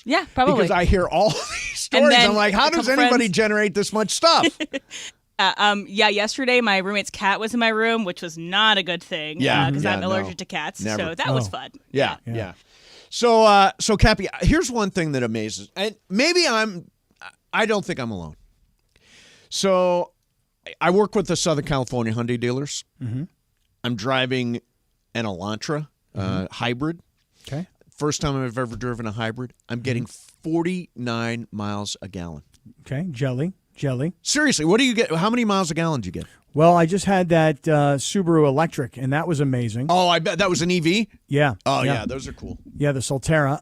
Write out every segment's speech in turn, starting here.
Yeah, probably. Because I hear all these stories. I'm like, how does anybody generate this much stuff? Yesterday my roommate's cat was in my room, which was not a good thing. Because I'm allergic to cats. Never. So that was fun. Yeah. So Cappy, here's one thing that amazes, and maybe I don't think I'm alone. So I work with the Southern California Hyundai dealers. Mm-hmm. I'm driving an Elantra hybrid. Okay. First time I've ever driven a hybrid. I'm getting 49 miles a gallon. Okay, jelly. Seriously, what do you get? How many miles a gallon do you get? Well, I just had that Subaru electric, and that was amazing. Oh, I bet that was an EV? Yeah. Oh, yeah, those are cool. Yeah, the Solterra.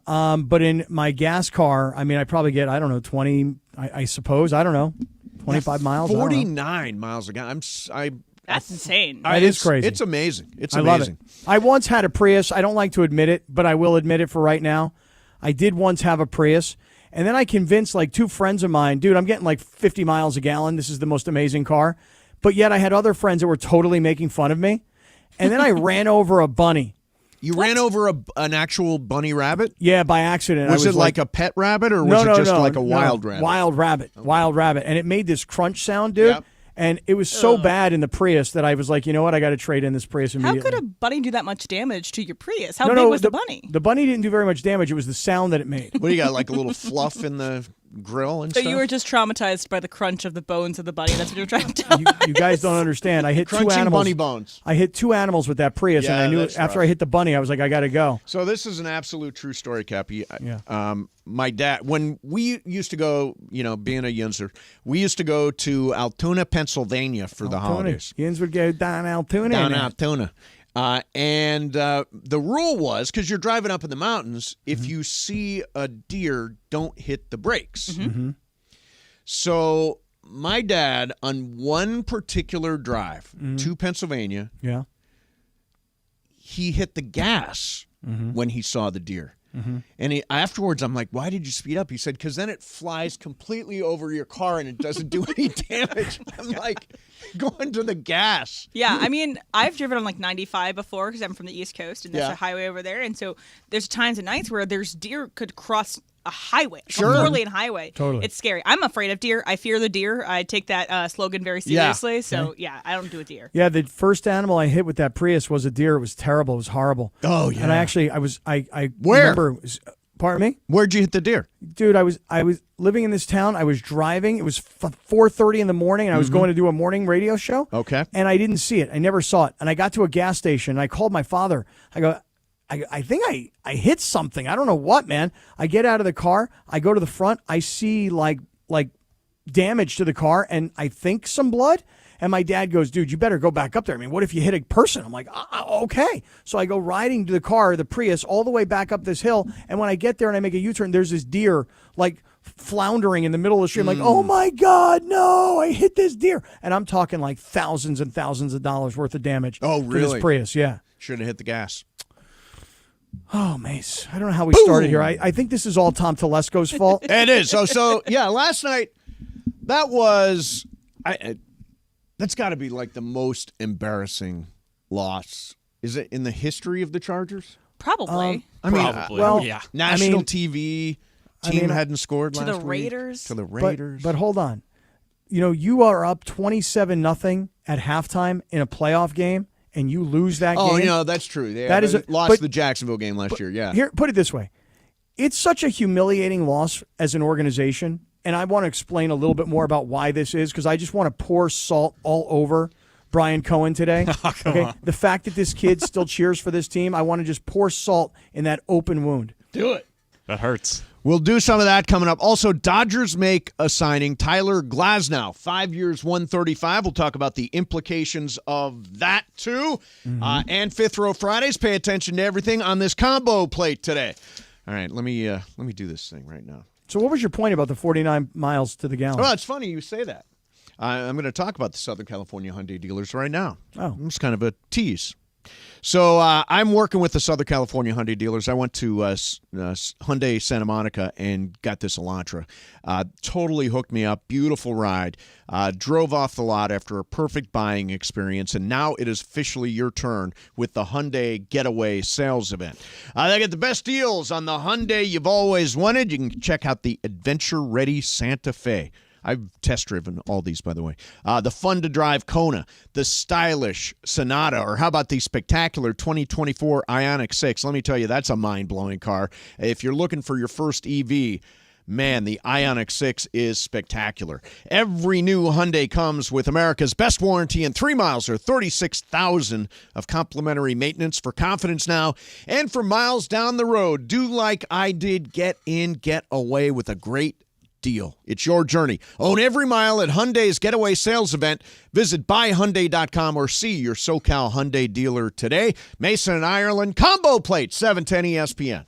But in my gas car, I mean, I probably get, 20, I suppose, 25 miles. 49 miles a gallon. That's insane. That is crazy. It's amazing. It's I love amazing. it. I once had a Prius. I don't like to admit it, but I will admit it for right now. I did once have a Prius. And then I convinced like two friends of mine, dude, I'm getting like 50 miles a gallon. This is the most amazing car. But yet I had other friends that were totally making fun of me. And then I ran over a bunny. You ran over an actual bunny rabbit? Yeah, by accident. Was it like a pet rabbit or was it just like a wild rabbit? Wild rabbit. Okay. Wild rabbit. And it made this crunch sound, dude. Yep. And it was so bad in the Prius that I was like, you know what? I got to trade in this Prius immediately. How could a bunny do that much damage to your Prius? How big was the bunny? The bunny didn't do very much damage. It was the sound that it made. What do you got, like a little fluff in the grill and so stuff? You were just traumatized by the crunch of the bones of the bunny. That's what you were trying to tell us. You guys don't understand. I hit Crunching two animals. bunny bones. I hit two animals with that Prius, and I knew after I hit the bunny, I was like, I got to go. So this is an absolute true story, Cappy. Yeah. My dad, when we used to go, being a Yinzer, we used to go to Altoona, Pennsylvania for the holidays. Yins would go down Altoona. Down Altoona. And the rule was, because you're driving up in the mountains, if you see a deer, don't hit the brakes. Mm-hmm. So my dad, on one particular drive to Pennsylvania, he hit the gas when he saw the deer. Mm-hmm. And afterwards, I'm like, why did you speed up? He said, because then it flies completely over your car and it doesn't do any damage. I'm like, going to the gas. Yeah, I mean, I've driven on like 95 before because I'm from the East Coast and there's a highway over there. And so there's times and nights where there's deer could cross a highway, a 4-lane highway. Totally. It's scary. I'm afraid of deer. I fear the deer. I take that slogan very seriously. Yeah. So, I don't do a deer. Yeah, the first animal I hit with that Prius was a deer. It was terrible. It was horrible. Oh, yeah. And I Where? remember, pardon me? Where'd you hit the deer? Dude, I was living in this town. I was driving. It was 4:30 in the morning, and I was going to do a morning radio show. Okay. And I didn't see it. I never saw it. And I got to a gas station, and I called my father. I go, I think I hit something. I don't know what, man. I get out of the car. I go to the front. I see like damage to the car and I think some blood. And my dad goes, dude, you better go back up there. I mean, what if you hit a person? I'm like, okay. So I go riding to the car, the Prius, all the way back up this hill. And when I get there and I make a U-turn, there's this deer like floundering in the middle of the street. I'm like, oh my God, no, I hit this deer. And I'm talking like thousands and thousands of dollars worth of damage. Oh, really? To this Prius, yeah. Should have hit the gas. Oh, Mase. I don't know how we started here. I think this is all Tom Telesco's fault. It is. So yeah, last night, that was... that's got to be like the most embarrassing loss. Is it in the history of the Chargers? Probably. Probably. National TV team hadn't scored last week. To the Raiders. To the Raiders. But hold on. You are up 27-0 at halftime in a playoff game, and you lose that game. Oh, no, that's true. Yeah, they lost the Jacksonville game last year, yeah. Here, put it this way. It's such a humiliating loss as an organization, and I want to explain a little bit more about why this is, because I just want to pour salt all over Brian Cohen today. Come on. The fact that this kid still cheers for this team, I want to just pour salt in that open wound. Do it. That hurts. We'll do some of that coming up. Also, Dodgers make a signing, Tyler Glasnow, 5 years, $135. We'll talk about the implications of that, too. And Fifth Row Fridays. Pay attention to everything on this combo plate today. All right, let me do this thing right now. So what was your point about the 49 miles to the gallon? Well, it's funny you say that. I'm going to talk about the Southern California Hyundai dealers right now. Oh. It's kind of a tease. So I'm working with the Southern California Hyundai dealers. I went to Hyundai Santa Monica and got this Elantra. Totally hooked me up. Beautiful ride. Drove off the lot after a perfect buying experience, and now it is officially your turn with the Hyundai Getaway Sales Event. They get the best deals on the Hyundai you've always wanted. You can check out the Adventure Ready Santa Fe. I've test driven all these, by the way. The fun-to-drive Kona, the stylish Sonata, or how about the spectacular 2024 Ioniq 6? Let me tell you, that's a mind-blowing car. If you're looking for your first EV, man, the Ioniq 6 is spectacular. Every new Hyundai comes with America's best warranty and 3 miles or 36,000 of complimentary maintenance. For confidence now and for miles down the road, do like I did. Get in, get away with a great deal. It's your journey. Own every mile at Hyundai's Getaway Sales Event. Visit buyhyundai.com or see your SoCal Hyundai dealer today. Mason and Ireland, combo plate, 710 ESPN.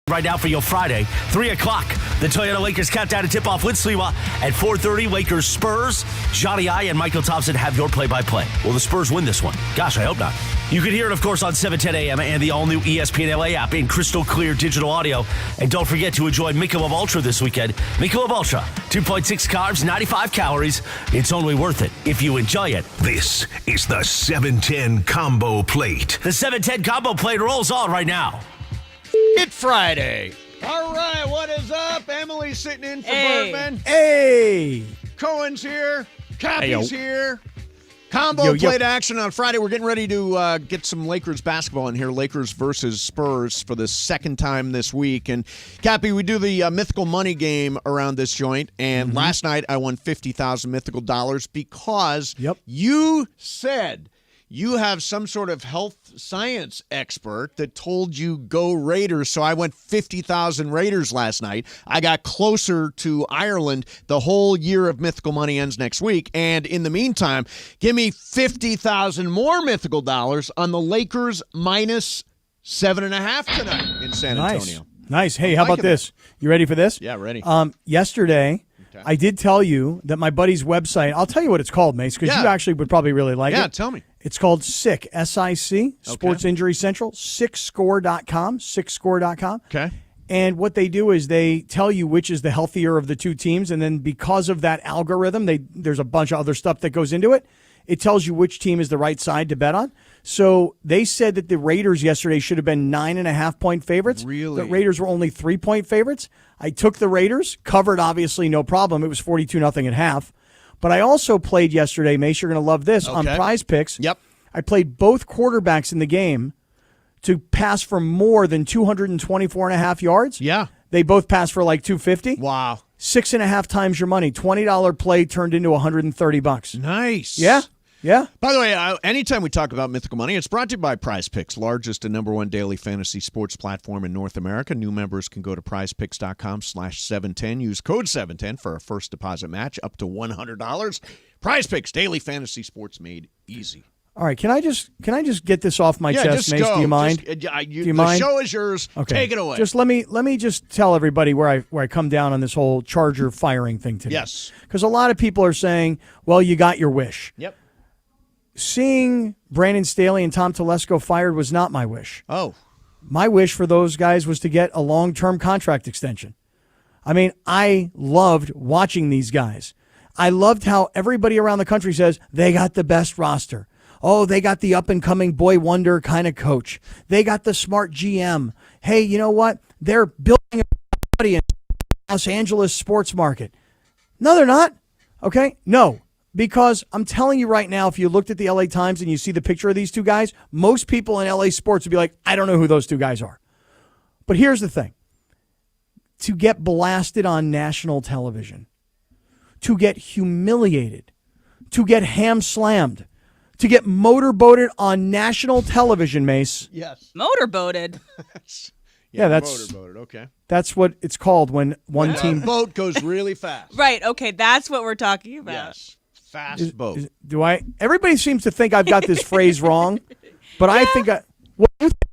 Right now for your Friday, 3 o'clock. The Toyota Lakers countdown to tip-off with Sliwa at 4:30. Lakers Spurs. Johnny I and Michael Thompson have your play-by-play. Will the Spurs win this one? Gosh, I hope not. You can hear it, of course, on 710 AM and the all-new ESPN LA app in crystal clear digital audio. And don't forget to enjoy Michelob Ultra this weekend. Michelob Ultra, 2.6 carbs, 95 calories. It's only worth it if you enjoy it. This is the 710 Combo Plate. The 710 Combo Plate rolls on right now. It's Friday. All right, what is up? Emily's sitting in for Hey. Bergman. Hey! Cohen's here. Cappy's here. Combo played action on Friday. We're getting ready to get some Lakers basketball in here. Lakers versus Spurs for the second time this week. And, Cappy, we do the mythical money game around this joint. And last night I won $50,000 mythical dollars because you said you have some sort of health science expert that told you go Raiders. So I went 50,000 Raiders last night. I got closer to Ireland. The whole year of mythical money ends next week. And in the meantime, give me 50,000 more mythical dollars on the Lakers minus 7.5 tonight in San Antonio. Nice. Hey, how about this? You ready for this? Yeah, ready. Yesterday, I did tell you that my buddy's website, I'll tell you what it's called, Mase, because you actually would probably really like it. Yeah, tell me. It's called SIC, S-I-C, Sports Injury Central, SICScore.com, SICScore.com. Okay. And what they do is they tell you which is the healthier of the two teams, and then because of that algorithm, there's a bunch of other stuff that goes into it. It tells you which team is the right side to bet on. So they said that the Raiders yesterday should have been 9.5-point favorites. Really? The Raiders were only 3-point favorites. I took the Raiders, covered obviously, no problem. It was 42-0 at half. But I also played yesterday, Mace, you're going to love this, on Prize Picks. Yep. I played both quarterbacks in the game to pass for more than 224.5 yards. Yeah. They both passed for like 250. Wow. 6.5 times your money. $20 play turned into $130. Nice. Yeah. Yeah. By the way, anytime we talk about mythical money, it's brought to you by Prize Picks, largest and #1 daily fantasy sports platform in North America. New members can go to prizepicks.com/710. Use code 710 for a first deposit match up to $100. Prize Picks, daily fantasy sports made easy. All right, can I just get this off my chest, Mace? Go. Do you mind? Do you mind? The show is yours. Okay. Take it away. Just let me just tell everybody where I come down on this whole Charger firing thing today. Yes. Because a lot of people are saying, well, you got your wish. Yep. Seeing Brandon Staley and Tom Telesco fired was not my wish. Oh. My wish for those guys was to get a long-term contract extension. I mean, I loved watching these guys. I loved how everybody around the country says they got the best roster. Oh, they got the up-and-coming boy wonder kind of coach. They got the smart GM. Hey, you know what? They're building an audience in the Los Angeles sports market. No, they're not. Okay? No. Because I'm telling you right now, if you looked at the LA Times and you see the picture of these two guys, most people in LA sports would be like, I don't know who those two guys are. But here's the thing. To get blasted on national television, to get humiliated, to get ham-slammed, to get motorboated on national television, Mace. Yes. Motorboated? Yeah, that's motorboated. Okay. That's what it's called when one team boat goes really fast. Right. Okay, that's what we're talking about. Yes. Fast boat. Do I? Everybody seems to think I've got this phrase wrong, but I think I. What do you think?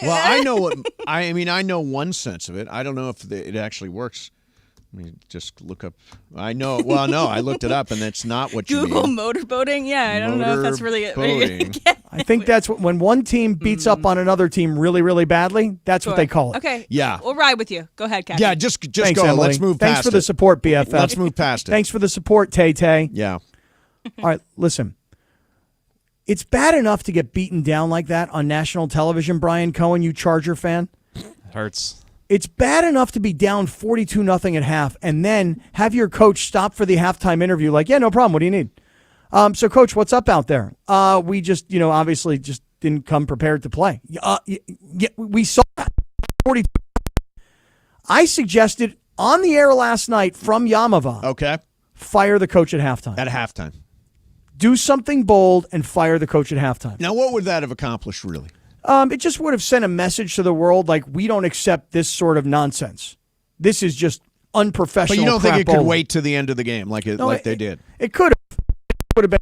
Well, I know what I mean. I know one sense of it. I don't know if it actually works. Let me just look up. I know. Well, no, I looked it up, and that's not what you Google mean. motorboating. Yeah, I don't know if that's really Motorboating. I think that's what, when one team beats up on another team really, really badly. That's what they call it. Okay. Yeah. We'll ride with you. Go ahead, Captain. Yeah, just Thanks, go. Emily. Let's move Thanks past for the it. support, BFF. Let's move past it. Thanks for the support, Tay Tay. Yeah. All right, listen. It's bad enough to get beaten down like that on national television, Brian Cohen, you Charger fan. It hurts. It's bad enough to be down 42-0 at half and then have your coach stop for the halftime interview like, yeah, no problem. What do you need? So, Coach, what's up out there? We just, obviously just didn't come prepared to play. We saw that. 42. I suggested on the air last night from Yamava, Okay. fire the coach at halftime. At halftime. Do something bold and fire the coach at halftime. Now, what would that have accomplished, really? It just would have sent a message to the world like, we don't accept this sort of nonsense. This is just unprofessional. But you don't think it could bowling. wait to the end of the game like they did? It could have. It would have been.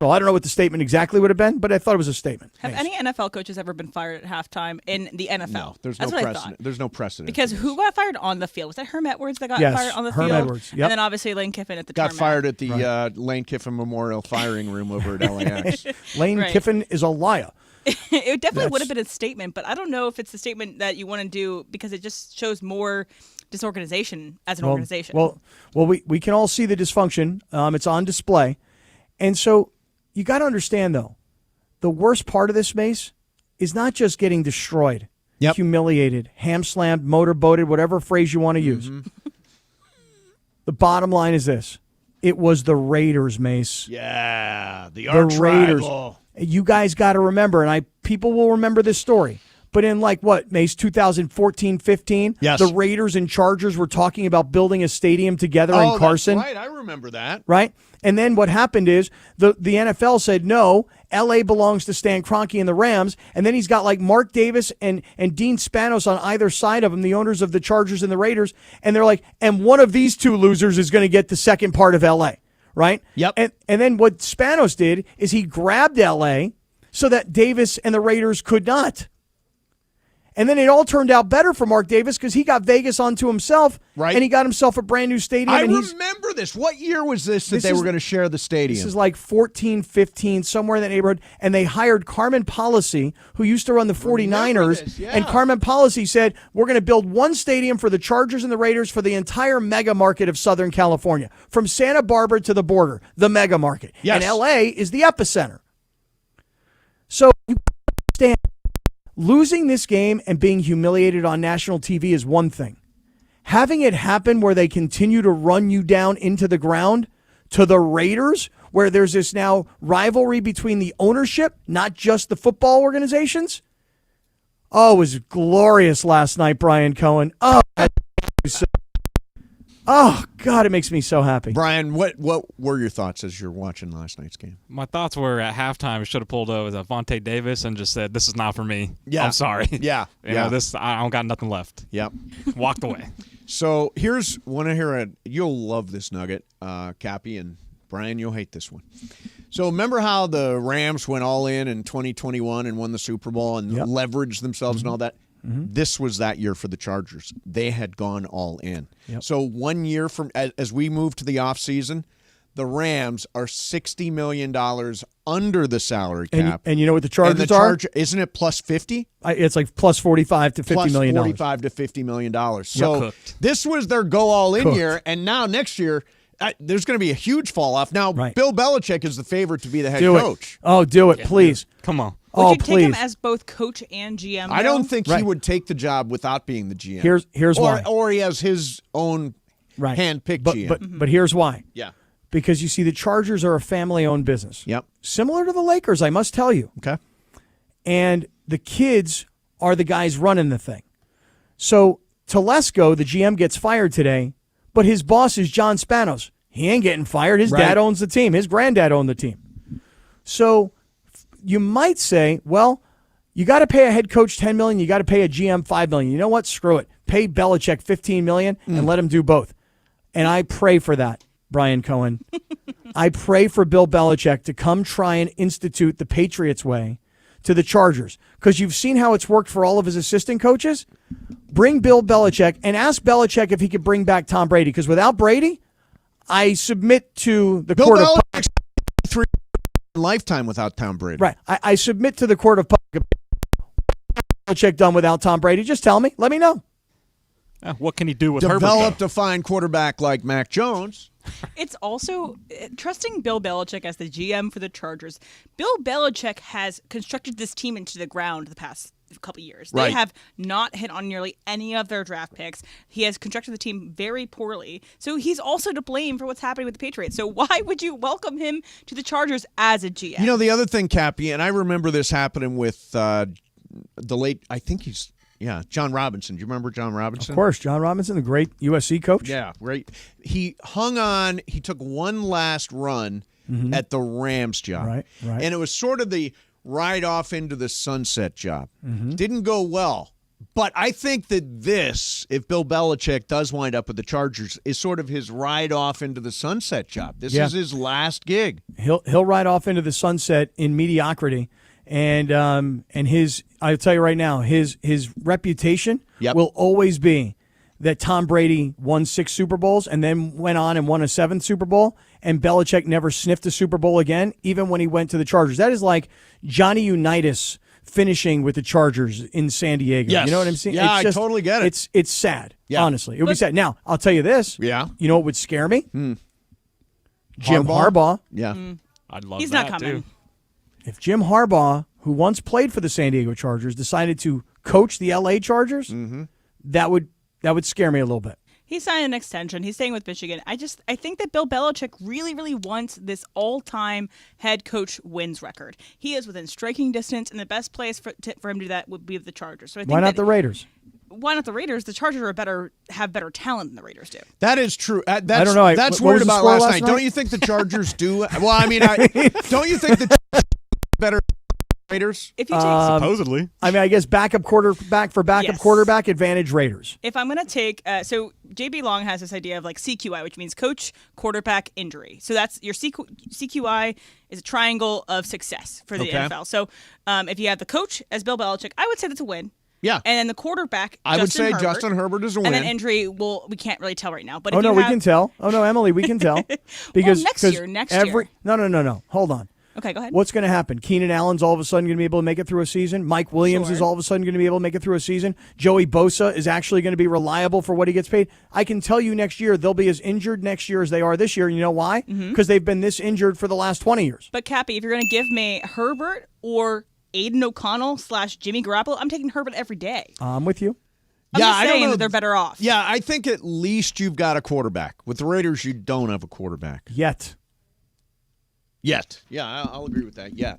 Well, I don't know what the statement exactly would have been, but I thought it was a statement. Have any NFL coaches ever been fired at halftime in the NFL? No, there's That's no what I precedent. thought. There's no precedent. Because who got fired on the field? Was that Herm Edwards that got Yes, fired on the Herm field? Edwards, yep. And then obviously Lane Kiffin at the got tarmac. fired at the Lane Kiffin Memorial Firing Room over at LAX. Lane Right. Kiffin is a liar. It definitely would have been a statement, but I don't know if it's the statement that you want to do because it just shows more disorganization as an organization. Well, we can all see the dysfunction. It's on display. And so you got to understand, though, the worst part of this, Mace, is not just getting destroyed, humiliated, ham-slammed, motorboated, whatever phrase you want to use. The bottom line is this. It was the Raiders, Mase. Yeah, the Raiders. rival. You guys got to remember, and people will remember this story. But in Mase, 2014, 15, yes. the Raiders and Chargers were talking about building a stadium together in Carson. That's right. I remember that. Right? And then what happened is the NFL said, no, L.A. belongs to Stan Kroenke and the Rams. And then he's got Mark Davis and Dean Spanos on either side of him, the owners of the Chargers and the Raiders. And they're like, and one of these two losers is going to get the second part of L.A., right? Yep. And then what Spanos did is he grabbed L.A. so that Davis and the Raiders could not. And then it all turned out better for Mark Davis because he got Vegas onto himself, right? And he got himself a brand new stadium. I remember this. What year was this they were going to share the stadium? This is 14, 15, somewhere in that neighborhood. And they hired Carmen Policy, who used to run the 49ers. Yeah. And Carmen Policy said, we're going to build one stadium for the Chargers and the Raiders for the entire mega market of Southern California, from Santa Barbara to the border, the mega market. Yes. And L.A. is the epicenter. So you understand. Losing this game and being humiliated on national TV is one thing. Having it happen where they continue to run you down into the ground to the Raiders, where there's this now rivalry between the ownership, not just the football organizations. Oh, it was glorious last night, Brian Cohen. Oh, God, it makes me so happy. Brian, what were your thoughts as you're watching last night's game? My thoughts were at halftime, I should have pulled over Vontae Davis and just said, this is not for me. Yeah. I'm sorry. Yeah. You know, I don't got nothing left. Yep. Walked away. So you'll love this nugget, Cappy, and Brian, you'll hate this one. So remember how the Rams went all in 2021 and won the Super Bowl and leveraged themselves and all that? Mm-hmm. This was that year for the Chargers. They had gone all in. Yep. So 1 year from as we move to the offseason, the Rams are $60 million under the salary cap. And you know what the Chargers are? Isn't it plus 50? It's plus 45 to $50 million. Plus 45 to $50 million. So this was their go all in year, and now next year there's going to be a huge fall off. Now Bill Belichick is the favorite to be the head coach. Oh, do it, please. Come on. Would you take him as both coach and GM? I don't think he would take the job without being the GM. Here's why. Or he has his own hand-picked GM. But here's why. Yeah. Because you see, the Chargers are a family-owned business. Yep. Similar to the Lakers, I must tell you. Okay. And the kids are the guys running the thing. So Telesco, the GM, gets fired today, but his boss is John Spanos. He ain't getting fired. His dad owns the team. His granddad owned the team. So you might say, well, you got to pay a head coach $10 million. You got to pay a GM $5 million. You know what? Screw it. Pay Belichick $15 million and let him do both. And I pray for that, Brian Cohen. I pray for Bill Belichick to come try and institute the Patriots way to the Chargers, because you've seen how it's worked for all of his assistant coaches. Bring Bill Belichick and ask Belichick if he could bring back Tom Brady, because without Brady, I submit to the court of public. 3 lifetime without Tom Brady. Right. I submit to the court of public. Belichick done without Tom Brady? Just tell me. Let me know. What can he do with Developed a fine quarterback like Mac Jones. It's also trusting Bill Belichick as the GM for the Chargers. Bill Belichick has constructed this team into the ground the past couple years. They have not hit on nearly any of their draft picks. He has constructed the team very poorly. So he's also to blame for what's happening with the Patriots. So why would you welcome him to the Chargers as a GM? You know, the other thing, Cappy, and I remember this happening with the late, I think he's, John Robinson. Do you remember John Robinson? Of course, John Robinson, the great USC coach. Yeah, right. He hung on. He took one last run at the Rams job. Right. And it was sort of the ride off into the sunset job. Didn't go well. But I think that this, if Bill Belichick does wind up with the Chargers, is sort of his ride off into the sunset job. This is his last gig. He'll ride off into the sunset in mediocrity. And his, I'll tell you right now, his reputation will always be that Tom Brady won 6 Super Bowls and then went on and won a 7th Super Bowl, and Belichick never sniffed a Super Bowl again, even when he went to the Chargers. That is like Johnny Unitas finishing with the Chargers in San Diego. Yes. You know what I'm saying? Yeah, I totally get it. It's sad, honestly. It would be sad. Now, I'll tell you this. Yeah. You know what would scare me? Jim Harbaugh. Yeah. I'd love He's that, not coming. too. If Jim Harbaugh, who once played for the San Diego Chargers, decided to coach the L.A. Chargers, that would scare me a little bit. He signed an extension. He's staying with Michigan. I think that Bill Belichick really, really wants this all-time head coach wins record. He is within striking distance, and the best place for him to do that would be the Chargers. So I think why not the Raiders? Why not the Raiders? The Chargers have better talent than the Raiders do. That is true. I don't know. That's what weird was the about score last night. Don't you think the Chargers do? Well, I mean, don't you think the Chargers better Raiders? If you take Supposedly. I mean, I guess backup quarterback for backup quarterback advantage Raiders. If I'm going to take, so JB Long has this idea of like CQI, which means coach, quarterback, injury. So that's your CQI is a triangle of success for the NFL. So if you have the coach as Bill Belichick, I would say that's a win. Yeah. And then the quarterback, I would say Herbert, Justin Herbert is a win. And then injury, we can't really tell right now. But we can tell. Oh, no, Emily, we can tell. Because next year. No. Hold on. Okay, go ahead. What's going to happen? Keenan Allen's all of a sudden going to be able to make it through a season. Mike Williams is all of a sudden going to be able to make it through a season. Joey Bosa is actually going to be reliable for what he gets paid. I can tell you next year they'll be as injured next year as they are this year. And you know why? Because they've been this injured for the last 20 years. But, Cappy, if you're going to give me Herbert or Aiden O'Connell / Jimmy Garoppolo, I'm taking Herbert every day. I'm with you. I'm just saying that they're better off. Yeah, I think at least you've got a quarterback. With the Raiders, you don't have a quarterback. Yet. Yeah, I'll agree with that. Yeah.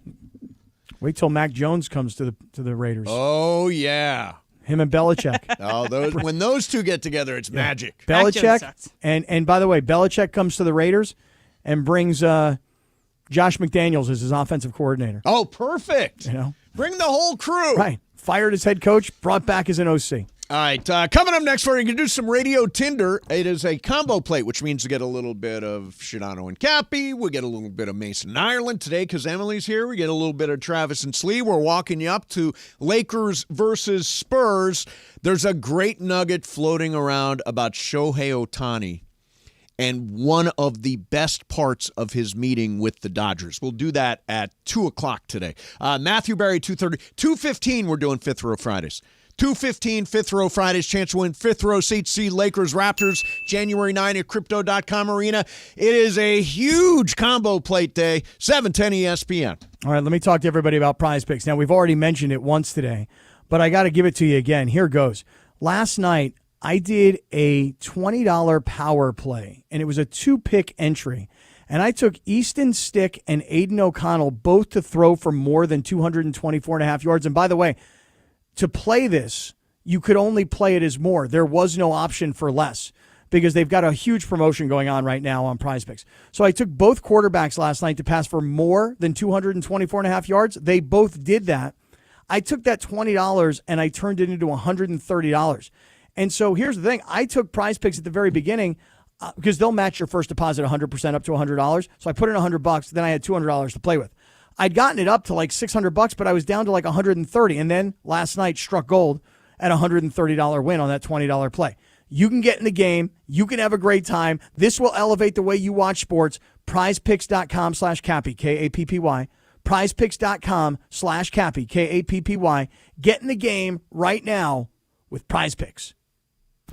Wait till Mac Jones comes to the Raiders. Oh, yeah. Him and Belichick. When those two get together, it's magic. Belichick, and by the way, Belichick comes to the Raiders and brings Josh McDaniels as his offensive coordinator. Oh, perfect. Bring the whole crew. Right. Fired as head coach, brought back as an OC. All right, coming up next, we're going to do some Radio Tinder. It is a combo plate, which means we get a little bit of Shadano and Cappy. We get a little bit of Mason and Ireland today because Emily's here. We get a little bit of Travis and Slee. We're walking you up to Lakers versus Spurs. There's a great nugget floating around about Shohei Ohtani and one of the best parts of his meeting with the Dodgers. We'll do that at 2 o'clock today. Matthew Berry, 2:30. 2:15, we're doing Fifth Row Fridays. 2:15, Fifth Row Fridays, chance to win fifth row seats, see Lakers Raptors, January 9 at Crypto.com Arena. It is a huge combo plate day, 710 ESPN. All right, let me talk to everybody about Prize Picks. Now, we've already mentioned it once today, but I got to give it to you again. Here goes. Last night, I did a $20 power play, and it was a 2-pick entry. And I took Easton Stick and Aiden O'Connell both to throw for more than 224.5 yards. And by the way, to play this, you could only play it as more. There was no option for less because they've got a huge promotion going on right now on Prize Picks. So I took both quarterbacks last night to pass for more than 224.5 yards. They both did that. I took that $20 and I turned it into $130. And so here's the thing. I took Prize Picks at the very beginning because they'll match your first deposit 100% up to $100. So I put in $100. Then I had $200 to play with. I'd gotten it up to like $600, but I was down to like $130. And then last night struck gold at a $130 win on that $20 play. You can get in the game. You can have a great time. This will elevate the way you watch sports. PrizePicks.com/Cappy, Kappy. PrizePicks.com/Cappy, Kappy. Get in the game right now with Prize Picks.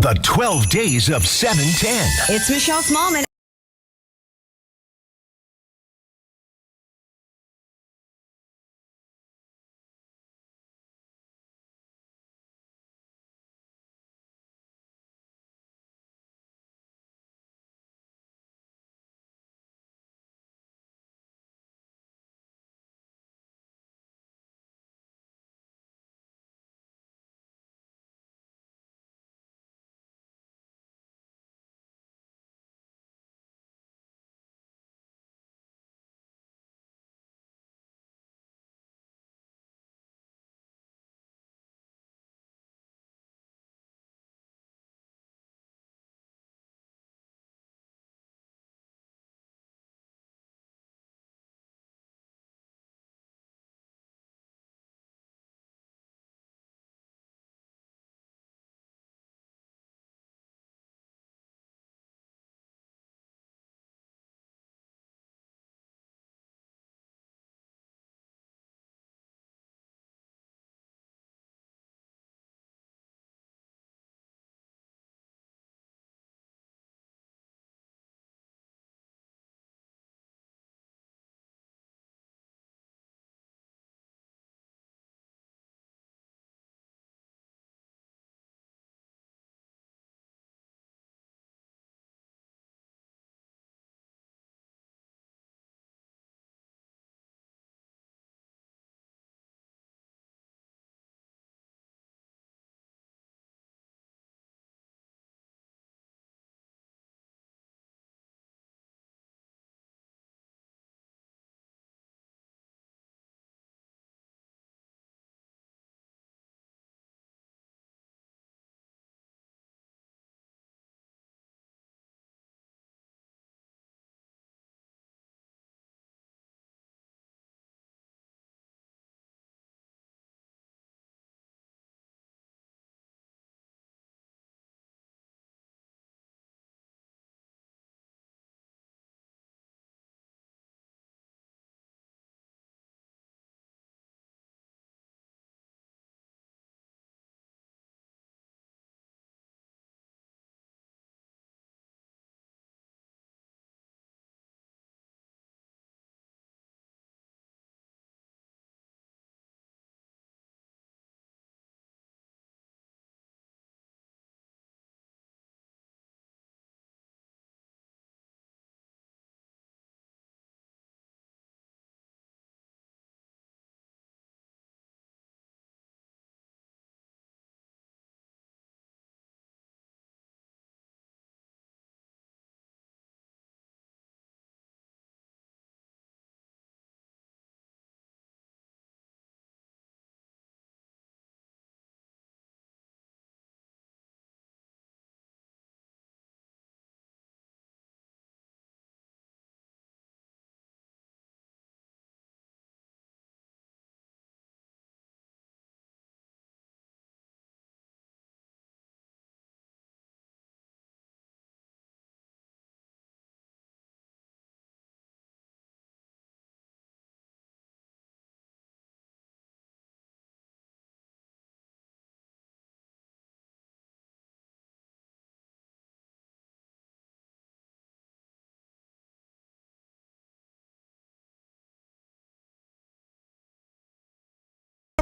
The 12 days of 710. It's Michelle Smallman.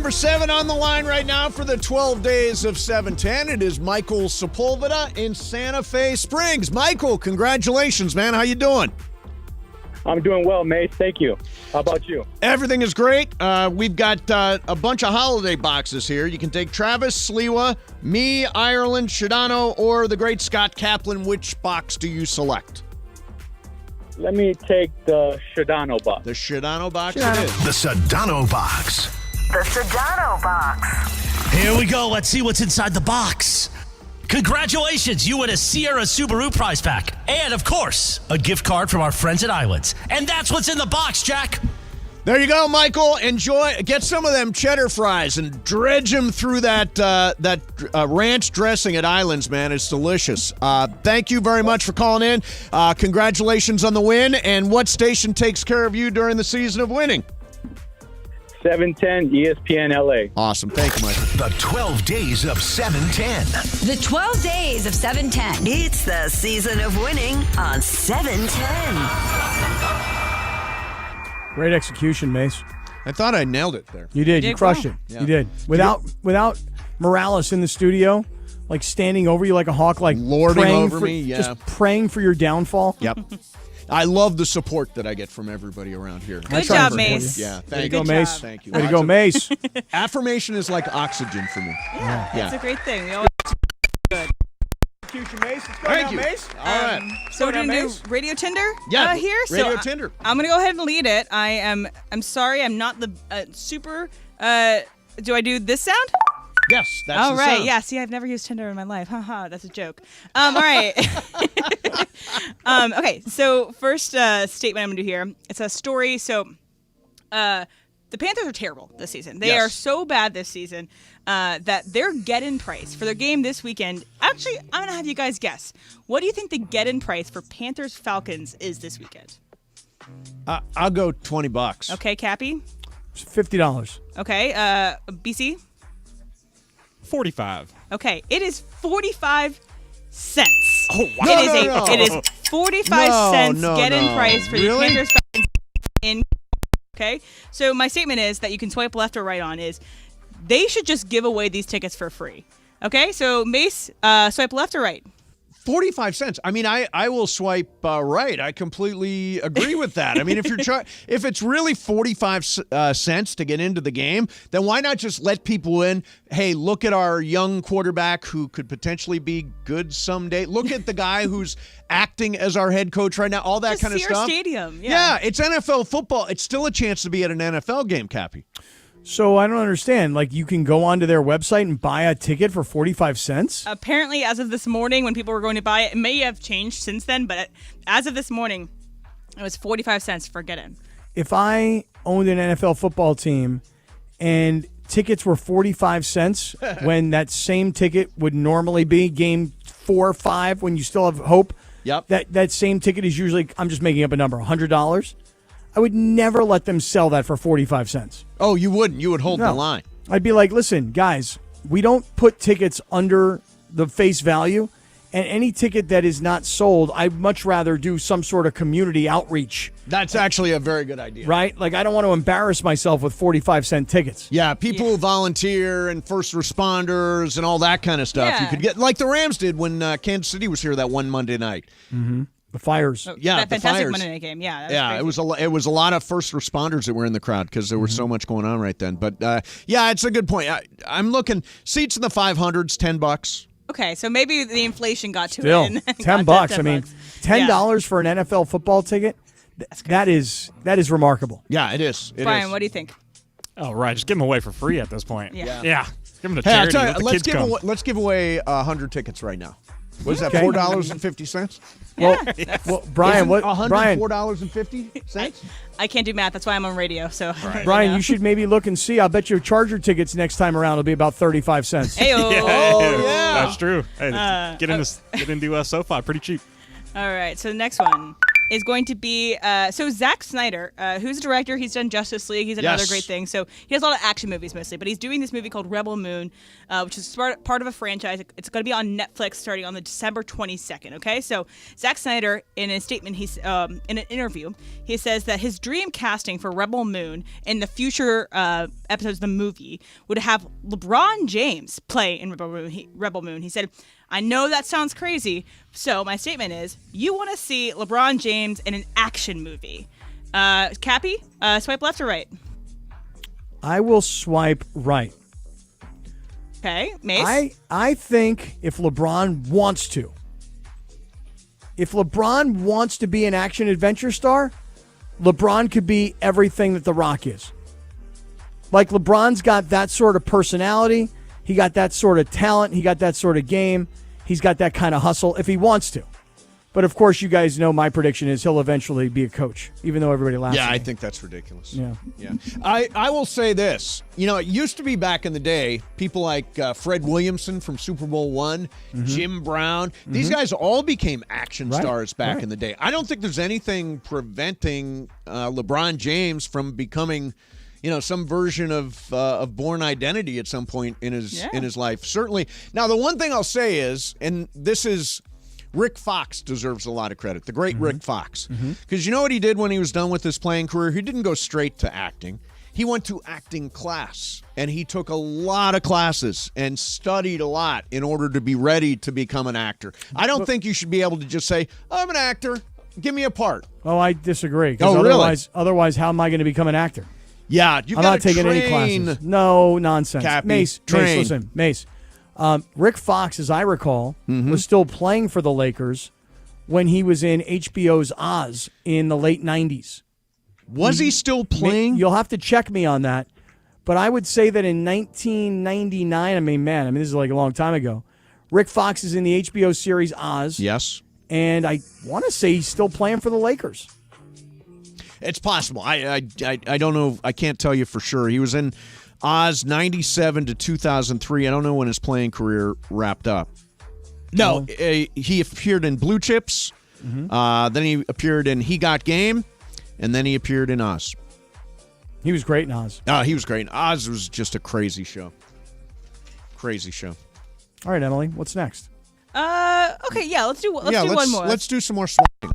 number 7 on the line right now for the 12 days of 710. It is Michael Sepulveda in Santa Fe Springs. Michael, congratulations, man. How you doing? I'm doing well, Mase. Thank you. How about you? Everything is great. We've got a bunch of holiday boxes here. You can take Travis, Sliwa, me, Ireland, Shadano, or the great Scott Kaplan. Which box do you select? Let me take the Shadano box. The Shadano box it is. The Sedano box. The Sedano box. Here we go. Let's see what's inside the box. Congratulations, you win a Sierra Subaru prize pack. And, of course, a gift card from our friends at Islands. And that's what's in the box, Jack. There you go, Michael. Enjoy. Get some of them cheddar fries and dredge them through that ranch dressing at Islands, man. It's delicious. Thank you very much for calling in. Congratulations on the win. And what station takes care of you during the season of winning? 710 ESPN LA. Awesome. Thank you, Michael. The 12 days of 710. The 12 days of 710. It's the season of winning on 710. Great execution, Mase. I thought I nailed it there. You did. You crushed well. it. Yeah. You did. Without Morales in the studio, like standing over you like a hawk, like Lording praying over for, me, yeah. just praying for your downfall. Yep. I love the support that I get from everybody around here. I Good try job, to support Mase. you. Yeah, Way to thank go, you. Mase. Thank you. Way to go, Mase. Affirmation is like oxygen for me. It's a great thing. We always Execution, Mase. Let's go Thank now, you. Mase. All right. So we're Go going down, to do Mase. Radio Tinder Yeah, here. Radio so Tinder. I'm going to go ahead and lead it. I'm sorry. I'm not the super. Do I do this sound? Yes, that's Oh, the right. sound. Yeah, see, I've never used Tinder in my life. Haha, that's a joke. All right. Okay, so first statement I'm going to do here. It's a story. So the Panthers are terrible this season. They Yes. are so bad this season that their get-in price for their game this weekend, actually, I'm going to have you guys guess. What do you think the get-in price for Panthers-Falcons is this weekend? I'll go $20. Okay, Cappy? It's $50. Okay, BC? 45. Okay, it is 45 cents. Oh, wow. No. It is 45 cents No, get-in no. price for the Really? Panthers Falcons in. Okay, so my statement is that you can swipe left or right on is they should just give away these tickets for free. Okay, so Mase, swipe left or right? 45 cents. I mean, I will swipe right. I completely agree with that. I mean, if if it's really 45 cents to get into the game, then why not just let people in? Hey, look at our young quarterback who could potentially be good someday. Look at the guy who's acting as our head coach right now. All that Just kind of see our stuff. stadium. Yeah, it's NFL football. It's still a chance to be at an NFL game, Cappy. So I don't understand. Like, you can go onto their website and buy a ticket for 45 cents? Apparently, as of this morning, when people were going to buy it, it may have changed since then, but as of this morning, it was 45 cents for get-in. If I owned an NFL football team and tickets were 45 cents when that same ticket would normally be game 4 or 5 when you still have hope, Yep. that same ticket is usually, I'm just making up a number, $100. I would never let them sell that for 45 cents. Oh, you wouldn't. You would hold the line. I'd be like, listen, guys, we don't put tickets under the face value, and any ticket that is not sold, I'd much rather do some sort of community outreach, That's actually a very good idea. right? Like, I don't want to embarrass myself with 45-cent tickets. Yeah, people who volunteer and first responders and all that kind of stuff. Yeah. You could get, like the Rams did when Kansas City was here that one Monday night. The fires. Yeah, that the fantastic fires. Monday night game. Yeah, that was Yeah, crazy. it was a lot of first responders that were in the crowd because there was so much going on right then. But yeah, it's a good point. I'm looking seats in the 500s, $10. Okay, so maybe the inflation got to Still, it. and got $10. to I 10 mean, bucks. $10 for an NFL football ticket. That is remarkable. Yeah, it is. It Brian, is. what do you think? Oh, right. Just give them away for free at this point. Yeah. Yeah. Give them to Hey, I'll charity. tell you, Let the let's kids come. let's give away 100 tickets right now. What is that? Okay. $4.50? Well, Brian, what? Brian, $104.50? I can't do math. That's why I'm on radio. So Brian, you should maybe look and see. I'll bet your Charger tickets next time around will be about 35 cents. Hey, Oh, yeah. That's true. Hey, get into SoFi pretty cheap. All right. So the next one. is going to be so Zack Snyder, who's a director. He's done Justice League. He's done other great things. So he has a lot of action movies mostly, but he's doing this movie called Rebel Moon, which is part of a franchise. It's going to be on Netflix starting on the December 22nd. Okay, so Zack Snyder, in a statement, he's in an interview, he says that his dream casting for Rebel Moon in the future episodes of the movie would have LeBron James play in Rebel Moon. He said, I know that sounds crazy, so my statement is, you want to see LeBron James in an action movie. Cappy, swipe left or right? I will swipe right. Okay, Mase? I think if LeBron wants to be an action-adventure star, LeBron could be everything that The Rock is. Like, LeBron's got that sort of personality. He got that sort of talent. He got that sort of game. He's got that kind of hustle if he wants to. But, of course, you guys know my prediction is he'll eventually be a coach, even though everybody laughs at me. I think that's ridiculous. Yeah. I will say this. You know, it used to be back in the day, people like Fred Williamson from Super Bowl I, Jim Brown. These guys all became action stars back in the day. I don't think there's anything preventing LeBron James from becoming – some version of Bourne Identity at some point in his life. Certainly. Now, the one thing I'll say is, and this is, Rick Fox deserves a lot of credit, the great Rick Fox. Because you know what he did when he was done with his playing career? He didn't go straight to acting. He went to acting class, and he took a lot of classes and studied a lot in order to be ready to become an actor. I don't think you should be able to just say, I'm an actor, give me a part. Oh, I disagree. Oh, really? Otherwise, how am I going to become an actor? Yeah, I'm not taking any classes. No nonsense. Cappy, Mase, listen, Mase. Rick Fox, as I recall, was still playing for the Lakers when he was in HBO's Oz in the late 90s. Was he still playing? You'll have to check me on that. But I would say that in 1999, this is like a long time ago, Rick Fox is in the HBO series Oz. Yes. And I want to say he's still playing for the Lakers. It's possible. I don't know. I can't tell you for sure. He was in Oz 97 to 2003. I don't know when his playing career wrapped up. No, he appeared in Blue Chips. Then he appeared in He Got Game, and then he appeared in Oz. He was great in Oz. He was great. Oz was just a crazy show. Crazy show. All right, Emily, what's next? Okay, yeah, let's do one more. Let's do some more swiping.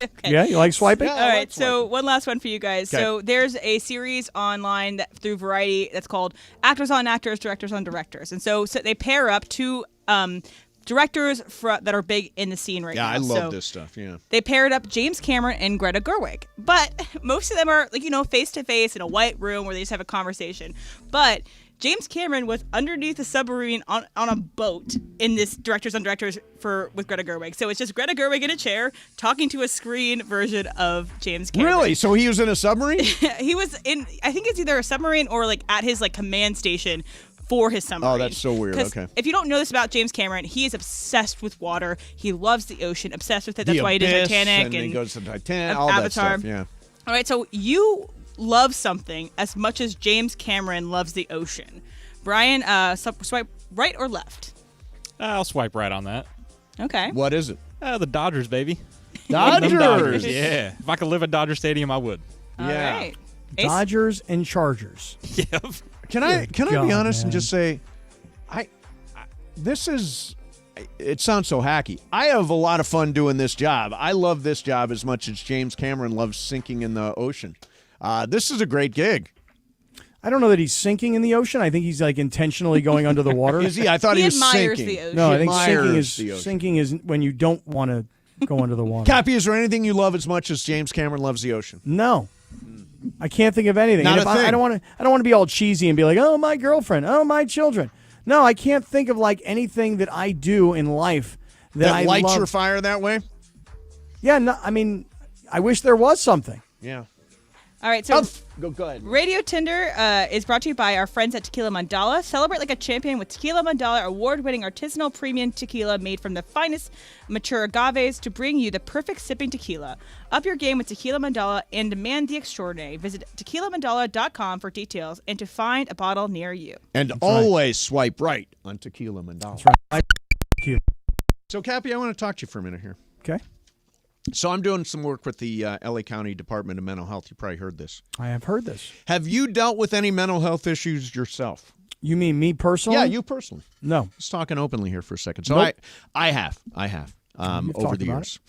Okay. Yeah, you like swiping? Yeah, All right, so one last one for you guys. Okay. So there's a series online through Variety that's called Actors on Actors, Directors on Directors. And so they pair up two directors that are big in the scene right now. Yeah, I love this stuff, yeah. They paired up James Cameron and Greta Gerwig. But most of them are, face-to-face in a white room where they just have a conversation. But James Cameron was underneath a submarine on a boat in this Directors on Directors with Greta Gerwig. So it's just Greta Gerwig in a chair talking to a screen version of James Cameron. Really? So he was in a submarine? He was in, I think it's either a submarine or at his command station for his submarine. Oh, that's so weird. Okay. If you don't know this about James Cameron, he is obsessed with water. He loves the ocean, obsessed with it. That's why he did Titanic and he goes to Titanic, all Avatar. That stuff, yeah. All right, so you love something as much as James Cameron loves the ocean. Brian, swipe right or left? I'll swipe right on that. Okay. What is it? The Dodgers, baby. Dodgers. Yeah. If I could live at Dodger Stadium, I would. All right. Ace? Dodgers and Chargers. Yeah. Can I be honest and just say, it sounds so hacky. I have a lot of fun doing this job. I love this job as much as James Cameron loves sinking in the ocean. This is a great gig. I don't know that he's sinking in the ocean. I think he's intentionally going under the water. Is he? I thought he was admires sinking. the ocean. No, I think Admires sinking is when you don't want to go under the water. Cappy, is there anything you love as much as James Cameron loves the ocean? No. I can't think of anything. Not and a thing. I don't want to be all cheesy and be like, "Oh, my girlfriend. Oh, my children." No, I can't think of anything that I do in life that I lights love. your fire that way? Yeah, no, I wish there was something. Yeah. All right, so Go ahead. Radio Tinder is brought to you by our friends at Tequila Mandala. Celebrate like a champion with Tequila Mandala, award-winning artisanal premium tequila made from the finest mature agaves to bring you the perfect sipping tequila. Up your game with Tequila Mandala and demand the extraordinary. Visit tequilamandala.com for details and to find a bottle near you. And always swipe right on Tequila Mandala. That's right. Thank you. So, Cappy, I want to talk to you for a minute here. Okay. So I'm doing some work with the LA County Department of Mental Health. You probably heard this. I have heard this. Have you dealt with any mental health issues yourself? You mean me personally? Yeah, you personally. No. Just talking openly here for a second. So Nope. I have over the talked about years.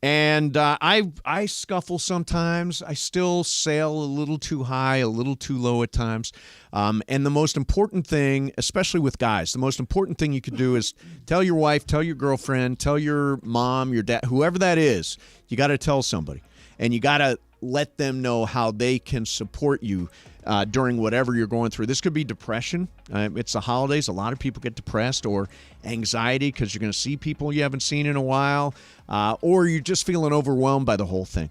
And I scuffle sometimes. I still sail a little too high, a little too low at times. And the most important thing, especially with guys, the most important thing you could do is tell your wife, tell your girlfriend, tell your mom, your dad, whoever that is. You got to tell somebody. And you got to let them know how they can support you during whatever you're going through. This could be depression. It's the holidays. A lot of people get depressed, or anxiety because you're going to see people you haven't seen in a while, or you're just feeling overwhelmed by the whole thing.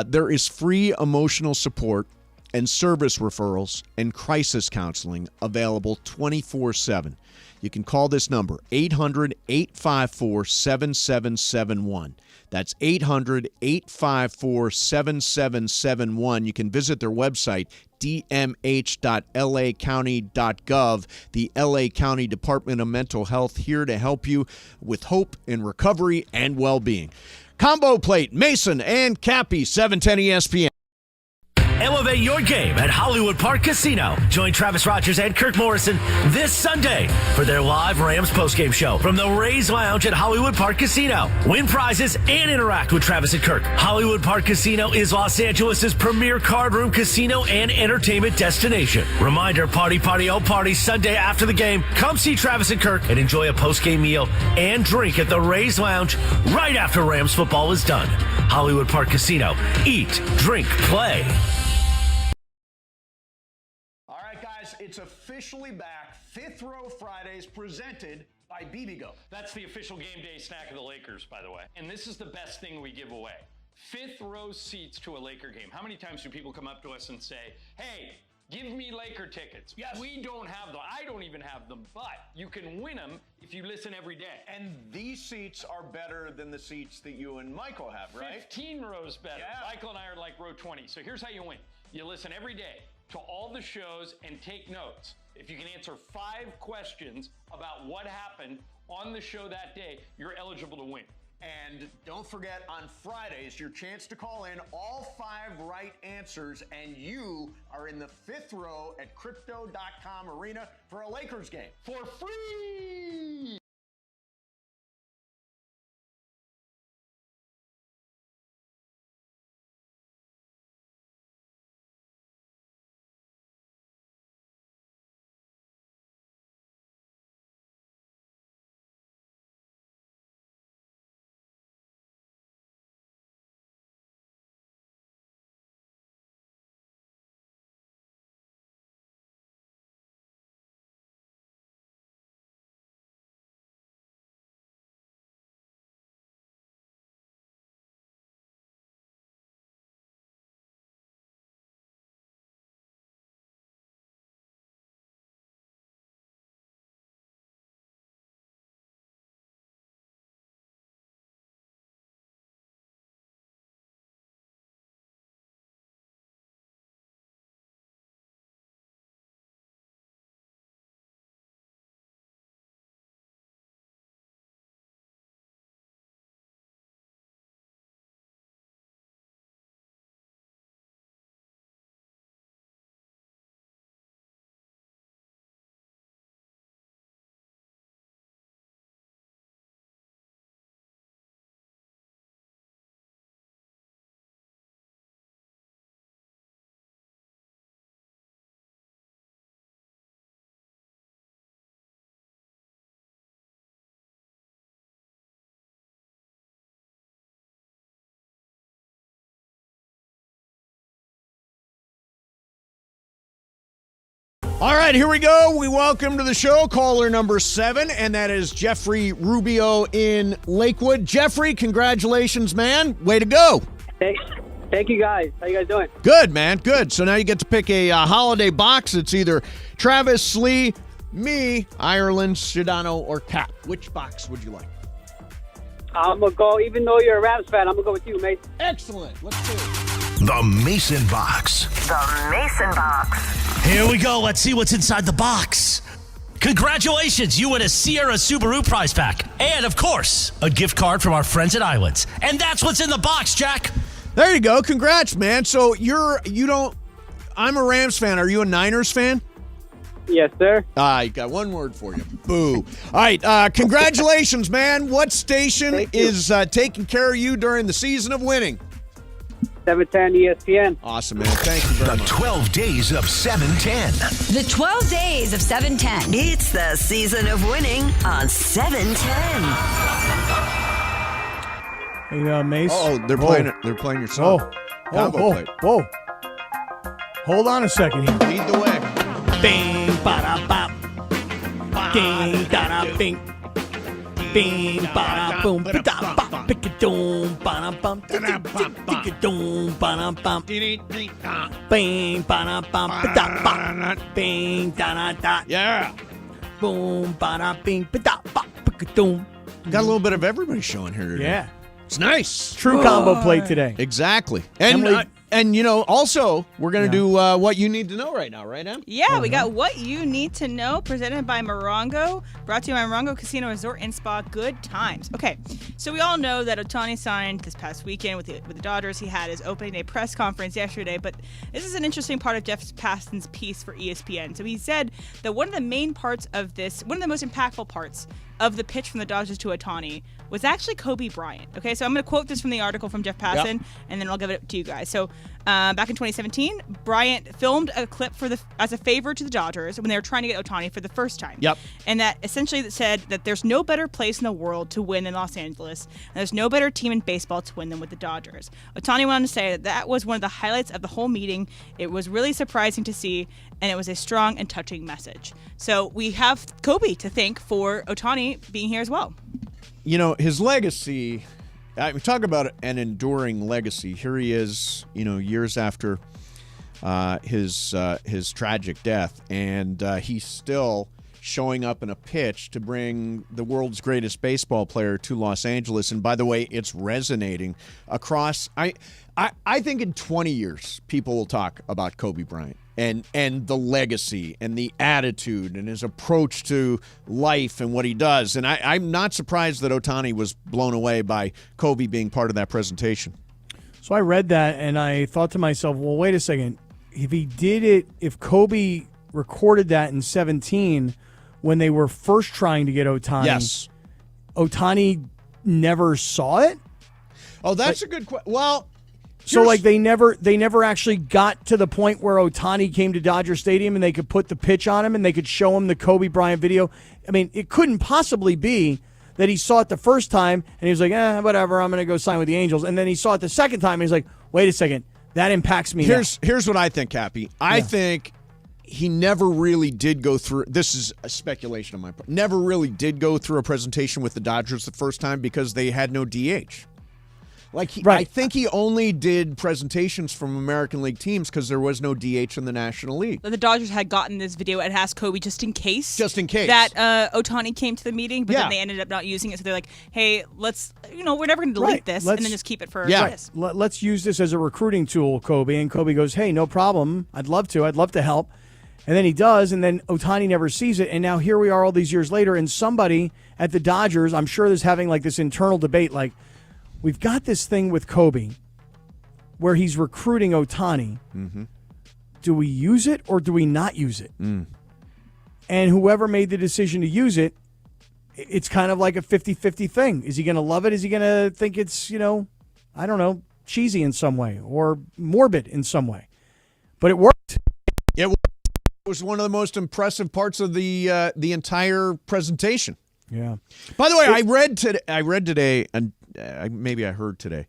There is free emotional support and service referrals and crisis counseling available 24/7. You can call this number, 800-854-7771. That's 800-854-7771. You can visit their website, dmh.lacounty.gov. The LA County Department of Mental Health, here to help you with hope and recovery and well-being. Combo Plate, Mason and Cappy, 710 ESPN. Elevate your game at Hollywood Park Casino. Join Travis Rogers and Kirk Morrison this Sunday for their live Rams postgame show from the Rays Lounge at Hollywood Park Casino. Win prizes and interact with Travis and Kirk. Hollywood Park Casino is Los Angeles' premier card room casino and entertainment destination. Reminder, party, oh party, Sunday after the game. Come see Travis and Kirk and enjoy a postgame meal and drink at the Rays Lounge right after Rams football is done. Hollywood Park Casino. Eat, drink, play. It's officially back. Fifth Row Fridays presented by BBGO. That's the official game day snack of the Lakers, by the way. And this is the best thing we give away. Fifth row seats to a Laker game. How many times do people come up to us and say, hey, give me Laker tickets? Yes. We don't have them. I don't even have them, but you can win them if you listen every day. And these seats are better than the seats that you and Michael have, right? 15 rows better. Yeah. Michael and I are like row 20. So here's how you win. You listen every day to all the shows and take notes. If you can answer 5 questions about what happened on the show that day, you're eligible to win. And don't forget, on Fridays, your chance to call in all 5 right answers, and you are in the fifth row at Crypto.com Arena for a Lakers game. For free! All right, here we go. We welcome to the show caller number 7, and that is Jeffrey Rubio in Lakewood. Jeffrey, congratulations, man. Way to go. Thank you, guys. How you guys doing? Good, man. Good. So now you get to pick a holiday box. It's either Travis, Slee, me, Ireland, Sedano, or Cap. Which box would you like? I'm going to go, even though you're a Rams fan, I'm going to go with you, Mase. Excellent. Let's do it. The Mason Box. The Mason Box. Here we go. Let's see what's inside the box. Congratulations, you win a Sierra Subaru prize pack. And, of course, a gift card from our friends at Islands. And that's what's in the box, Jack. There you go. Congrats, man. So I'm a Rams fan. Are you a Niners fan? Yes, sir. I got one word for you. Boo. All right. Congratulations, man. What station is taking care of you during the season of winning? 710 ESPN. Awesome, man. Thank you very much. The 12 days of 710. The 12 days of 710. It's the season of winning on 710. Hey, Mase. Oh, they're playing it. They're playing your song. Combo plate. Whoa. Hold on a second here. Lead the way. Bing, ba-da-bop. Ding, da-da-bing. Bing, ba-da-boom, ba-da-bop. Pick-a-doom, ba-da-bum. Pick-a-doom, ba-da-bum. Bing, ba-da-bum, ba-da-bop. Bing, da-da-da. Yeah. Boom, ba-da-bing, ba-da-bop. Pick-a-doom. Got a little bit of everybody showing here today. Yeah. It's nice. True combo plate today. Exactly. And also, we're going to do what you need to know right now, right, Em? Yeah, we got What You Need to Know, presented by Morongo, brought to you by Morongo Casino Resort and Spa. Good times. Okay, so we all know that Ohtani signed this past weekend with the Dodgers. He had his opening day press conference yesterday, but this is an interesting part of Jeff Passan's piece for ESPN. So he said that one of the main parts of this, one of the most impactful parts of the pitch from the Dodgers to Ohtani was actually Kobe Bryant. Okay, so I'm going to quote this from the article from Jeff Passan, and then I'll give it to you guys. So back in 2017, Bryant filmed a clip as a favor to the Dodgers when they were trying to get Ohtani for the first time. Yep. And that essentially said that there's no better place in the world to win than Los Angeles, and there's no better team in baseball to win than with the Dodgers. Ohtani went on to say that was one of the highlights of the whole meeting. It was really surprising to see, and it was a strong and touching message. So we have Kobe to thank for Ohtani being here as well. You know, his legacy, we talk about an enduring legacy. Here he is, years after his tragic death, and he's still showing up in a pitch to bring the world's greatest baseball player to Los Angeles. And by the way, it's resonating across. I think in 20 years, people will talk about Kobe Bryant and the legacy and the attitude and his approach to life and what he does. And I'm not surprised that Ohtani was blown away by Kobe being part of that presentation. So I read that and I thought to myself, well, wait a second. If Kobe recorded that in 2017 when they were first trying to get Ohtani, yes, Ohtani never saw it? Oh, that's a good question. Well, so they never actually got to the point where Ohtani came to Dodger Stadium and they could put the pitch on him and they could show him the Kobe Bryant video. I mean, it couldn't possibly be that he saw it the first time and he was like, whatever, I'm going to go sign with the Angels. And then he saw it the second time and he's like, wait a second, that impacts me. Here's what I think, Cappy. I think he never really did go through, this is a speculation on my part, never really did go through a presentation with the Dodgers the first time because they had no DH. I think he only did presentations from American League teams because there was no DH in the National League. The Dodgers had gotten this video and asked Kobe just in case. That Ohtani came to the meeting, but then they ended up not using it. So they're like, hey, let's, we're never going to delete this and then just keep it for this. Let's use this as a recruiting tool, Kobe. And Kobe goes, hey, no problem. I'd love to help. And then he does, and then Ohtani never sees it. And now here we are all these years later, and somebody at the Dodgers, I'm sure is having this internal debate, we've got this thing with Kobe where he's recruiting Ohtani. Mm-hmm. Do we use it or do we not use it? Mm. And whoever made the decision to use it, it's kind of like a 50-50 thing. Is he going to love it? Is he going to think it's, I don't know, cheesy in some way or morbid in some way? But it worked. It was one of the most impressive parts of the entire presentation. Yeah. By the way, I read today, and maybe I heard today,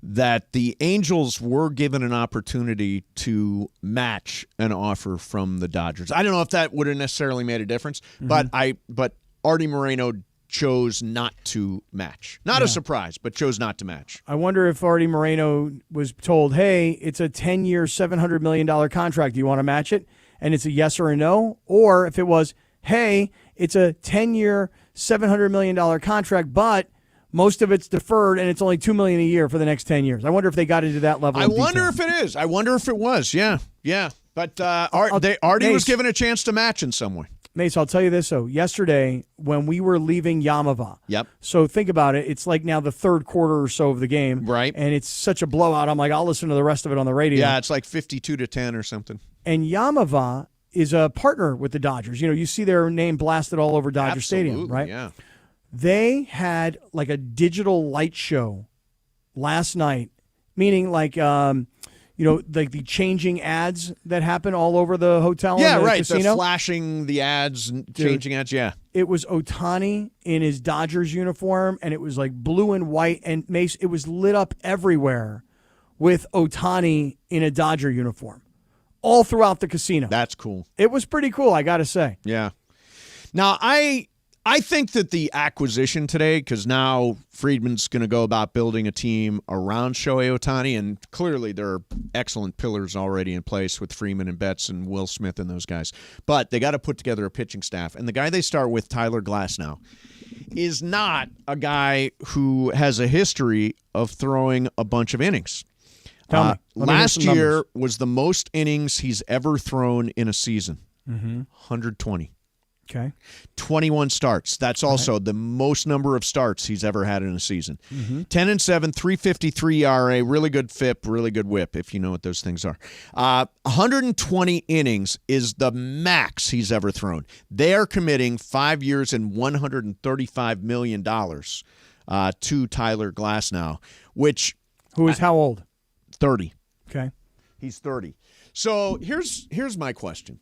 that the Angels were given an opportunity to match an offer from the Dodgers. I don't know if that would have necessarily made a difference, but Artie Moreno chose not to match. Not a surprise, but chose not to match. I wonder if Artie Moreno was told, hey, it's a 10-year, $700 million contract. Do you want to match it? And it's a yes or a no. Or if it was, hey, it's a 10-year, $700 million contract, but most of it's deferred and it's only $2 million a year for the next 10 years. I wonder if they got into that level. I wonder if it is. I wonder if it was. Yeah. But Artie was given a chance to match in some way. Mase, I'll tell you this, though. Yesterday, when we were leaving Yamava, so think about it. It's like now the third quarter or so of the game. Right. And it's such a blowout. I'm like, I'll listen to the rest of it on the radio. Yeah, it's like 52-10 or something. And Yamava is a partner with the Dodgers. You see their name blasted all over Dodger Stadium, right? Yeah. They had like a digital light show last night, meaning like like the changing ads that happen all over the hotel. Yeah, and the right. casino. They're flashing the ads and changing ads. Yeah. It was Ohtani in his Dodgers uniform, and it was like blue and white. And Mase, it was lit up everywhere with Ohtani in a Dodger uniform, all throughout the casino. That's cool. It was pretty cool, I got to say. Yeah. Now, I think that the acquisition today, because now Friedman's going to go about building a team around Shohei Ohtani, and clearly there are excellent pillars already in place with Freeman and Betts and Will Smith and those guys. But they got to put together a pitching staff. And the guy they start with, Tyler Glasnow, is not a guy who has a history of throwing a bunch of innings. Last year was the most innings he's ever thrown in a season, 120. Okay. 21 starts. That's also the most number of starts he's ever had in a season. 10-7, 3.53 ERA, really good FIP, really good WHIP, if you know what those things are. 120 innings is the max he's ever thrown. They are committing 5 years and $135 million to Tyler Glasnow, who is how old? 30. Okay. He's 30. So here's my question.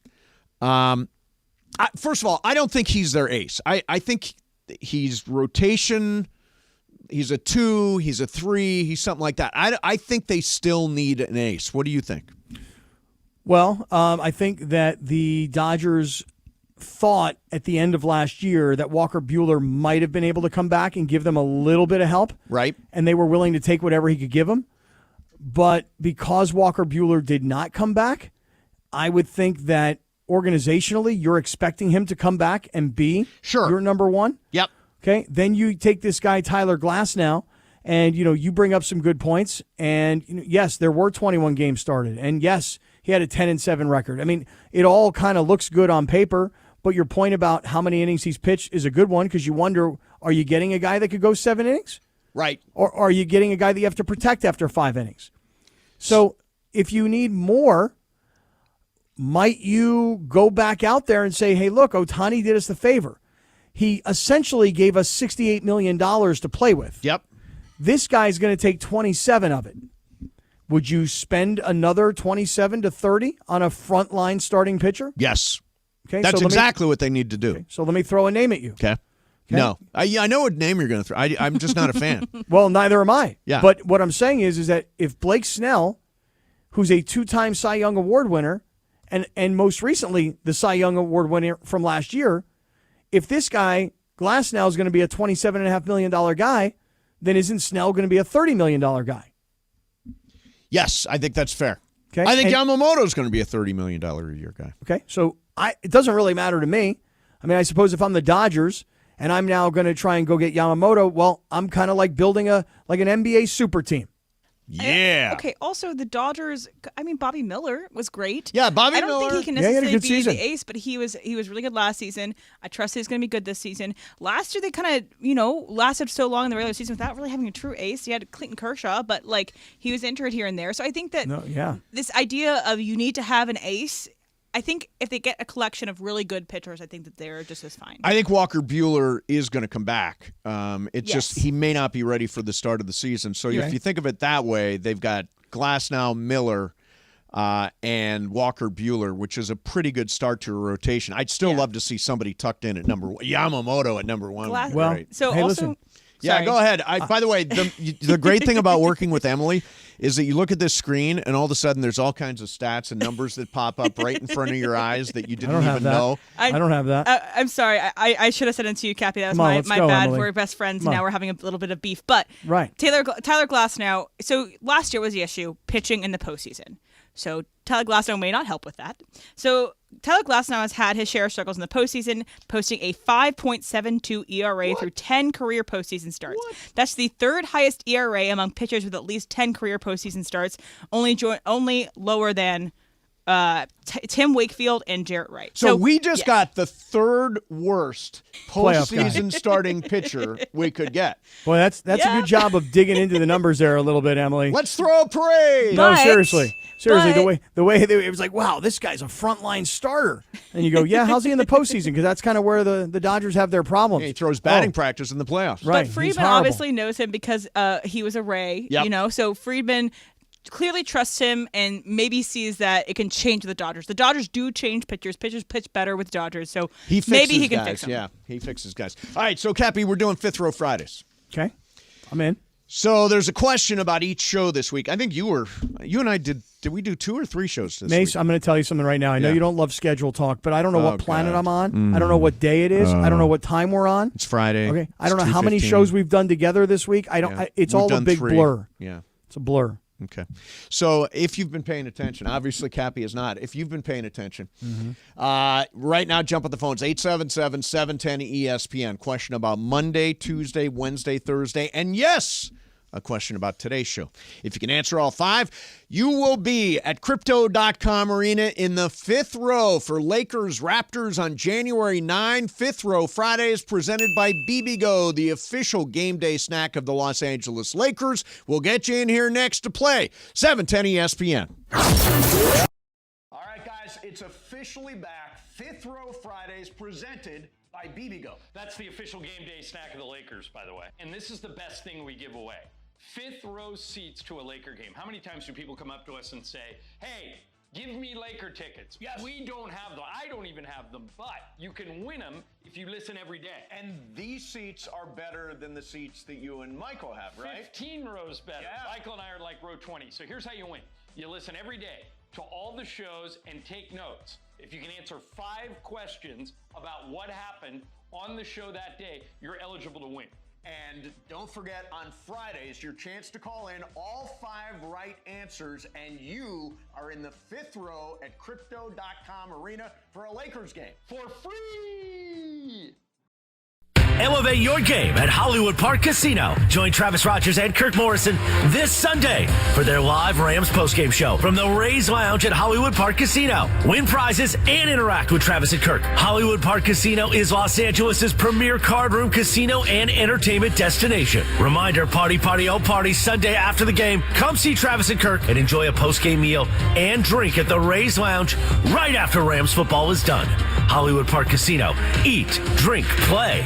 First of all, I don't think he's their ace. I think he's rotation. He's a 2. He's a 3. He's something like that. I think they still need an ace. What do you think? Well, I think that the Dodgers thought at the end of last year that Walker Buehler might have been able to come back and give them a little bit of help. Right. And they were willing to take whatever he could give them. But because Walker Buehler did not come back, I would think that organizationally, you're expecting him to come back and be your number one. Yep. Okay. Then you take this guy, Tyler Glasnow, and, you bring up some good points. And, yes, there were 21 games started. And, yes, he had a 10-7 record. I mean, it all kind of looks good on paper. But your point about how many innings he's pitched is a good one because you wonder, are you getting a guy that could go 7 innings? Right. Or are you getting a guy that you have to protect after 5 innings? So if you need more, might you go back out there and say, hey, look, Ohtani did us the favor. He essentially gave us $68 million to play with. Yep. This guy's going to take 27 of it. Would you spend another 27 to 30 on a frontline starting pitcher? Yes. Okay, That's exactly what they need to do. Okay, so let me throw a name at you. Okay. No. I know what name you're going to throw. I'm just not a fan. Well, neither am I. Yeah. But what I'm saying is that if Blake Snell, who's a 2-time Cy Young Award winner, and most recently the Cy Young Award winner from last year, if this guy, Glasnow, is going to be a $27.5 million guy, then isn't Snell going to be a $30 million guy? Yes, I think that's fair. Okay. I think Yamamoto's going to be a $30 million a year guy. Okay, so it doesn't really matter to me. I mean, I suppose if I'm the Dodgers and I'm now going to try and go get Yamamoto, well, I'm kind of like building an NBA super team. Yeah. Okay. Also, the Dodgers. I mean, Bobby Miller was great. Yeah, Bobby Miller. I don't think he can necessarily be season. the ace, but he was really good last season. I trust he's going to be good this season. Last year, they kind of lasted so long in the regular season without really having a true ace. You had Clayton Kershaw, but he was injured here and there. So I think that this idea of you need to have an ace. I think if they get a collection of really good pitchers, I think that they're just as fine. I think Walker Buehler is going to come back. It's just he may not be ready for the start of the season. So if you think of it that way, they've got Glasnow, Miller, and Walker Buehler, which is a pretty good start to a rotation. I'd still love to see somebody tucked in at number 1. Yamamoto at number 1. Right. So hey, also. Listen. Yeah, go ahead. By the way, the great thing about working with Emily is that you look at this screen and all of a sudden there's all kinds of stats and numbers that pop up right in front of your eyes that you didn't even know. I don't have that. I'm sorry. I should have said it to you, Cappy. That was my bad. Emily. We're best friends, and now we're having a little bit of beef. But Tyler Glasnow. So last year was the issue, pitching in the postseason. So Tyler Glasnow may not help with that. So Tyler Glasnow has had his share of struggles in the postseason, posting a 5.72 ERA through 10 career postseason starts. That's the third highest ERA among pitchers with at least 10 career postseason starts, only lower than Tim Wakefield and Jarrett Wright. So we just got the third worst postseason starting pitcher we could get. Boy, that's a good job of digging into the numbers there a little bit, Emily. Let's throw a parade. No, seriously, the way it was like, wow, this guy's a frontline starter, and you go, yeah, how's he in the postseason? Because that's kind of where the Dodgers have their problems. Yeah, he throws batting practice in the playoffs. Right, but Friedman obviously knows him because he was a Ray. Yep. So Friedman clearly trusts him and maybe sees that it can change the Dodgers. The Dodgers do change pitchers. Pitchers pitch better with Dodgers, so maybe he can fix them. Yeah, he fixes guys. All right, so Cappy, we're doing Fifth Row Fridays. Okay, I'm in. So there's a question about each show this week. I think you and I did we do 2 or 3 shows this Mase, week? I'm going to tell you something right now. I know you don't love schedule talk, but I don't know what planet I'm on. I don't know what day it is. I don't know what time we're on. It's Friday. Okay, I don't know how many shows we've done together this week. It's all a big blur. Yeah, it's a blur. Okay. So if you've been paying attention, obviously Cappy is not. If you've been paying attention, right now jump on the phones, 877-710-ESPN. Question about Monday, Tuesday, Wednesday, Thursday, and yes, a question about today's show. If you can answer all 5, you will be at Crypto.com Arena in the 5th row for Lakers Raptors on January 9. 5th Row Fridays presented by BBGO, the official game day snack of the Los Angeles Lakers. We'll get you in here next to play 710 ESPN. All right, guys, it's officially back. 5th Row Fridays presented by BBGO. That's the official game day snack of the Lakers, by the way. And this is the best thing we give away. 5th row seats to a Laker game. How many times do people come up to us and say, hey, give me Laker tickets? Yeah, we don't have them. I don't even have them, but you can win them if you listen every day. And these seats are better than the seats that you and Michael have, right? 15 rows better. Yeah. Michael and I are like row 20. So here's how you win. You listen every day to all the shows and take notes. If you can answer 5 questions about what happened on the show that day, you're eligible to win. And don't forget, on Fridays, your chance to call in all 5 right answers, and you are in the 5th row at Crypto.com Arena for a Lakers game. For free! Elevate your game at Hollywood Park Casino. Join Travis Rogers and Kirk Morrison this Sunday for their live Rams postgame show from the Rays Lounge at Hollywood Park Casino. Win prizes and interact with Travis and Kirk. Hollywood Park Casino is Los Angeles' premier card room casino and entertainment destination. Reminder, party, oh party, Sunday after the game. Come see Travis and Kirk and enjoy a postgame meal and drink at the Rays Lounge right after Rams football is done. Hollywood Park Casino. Eat, drink, play.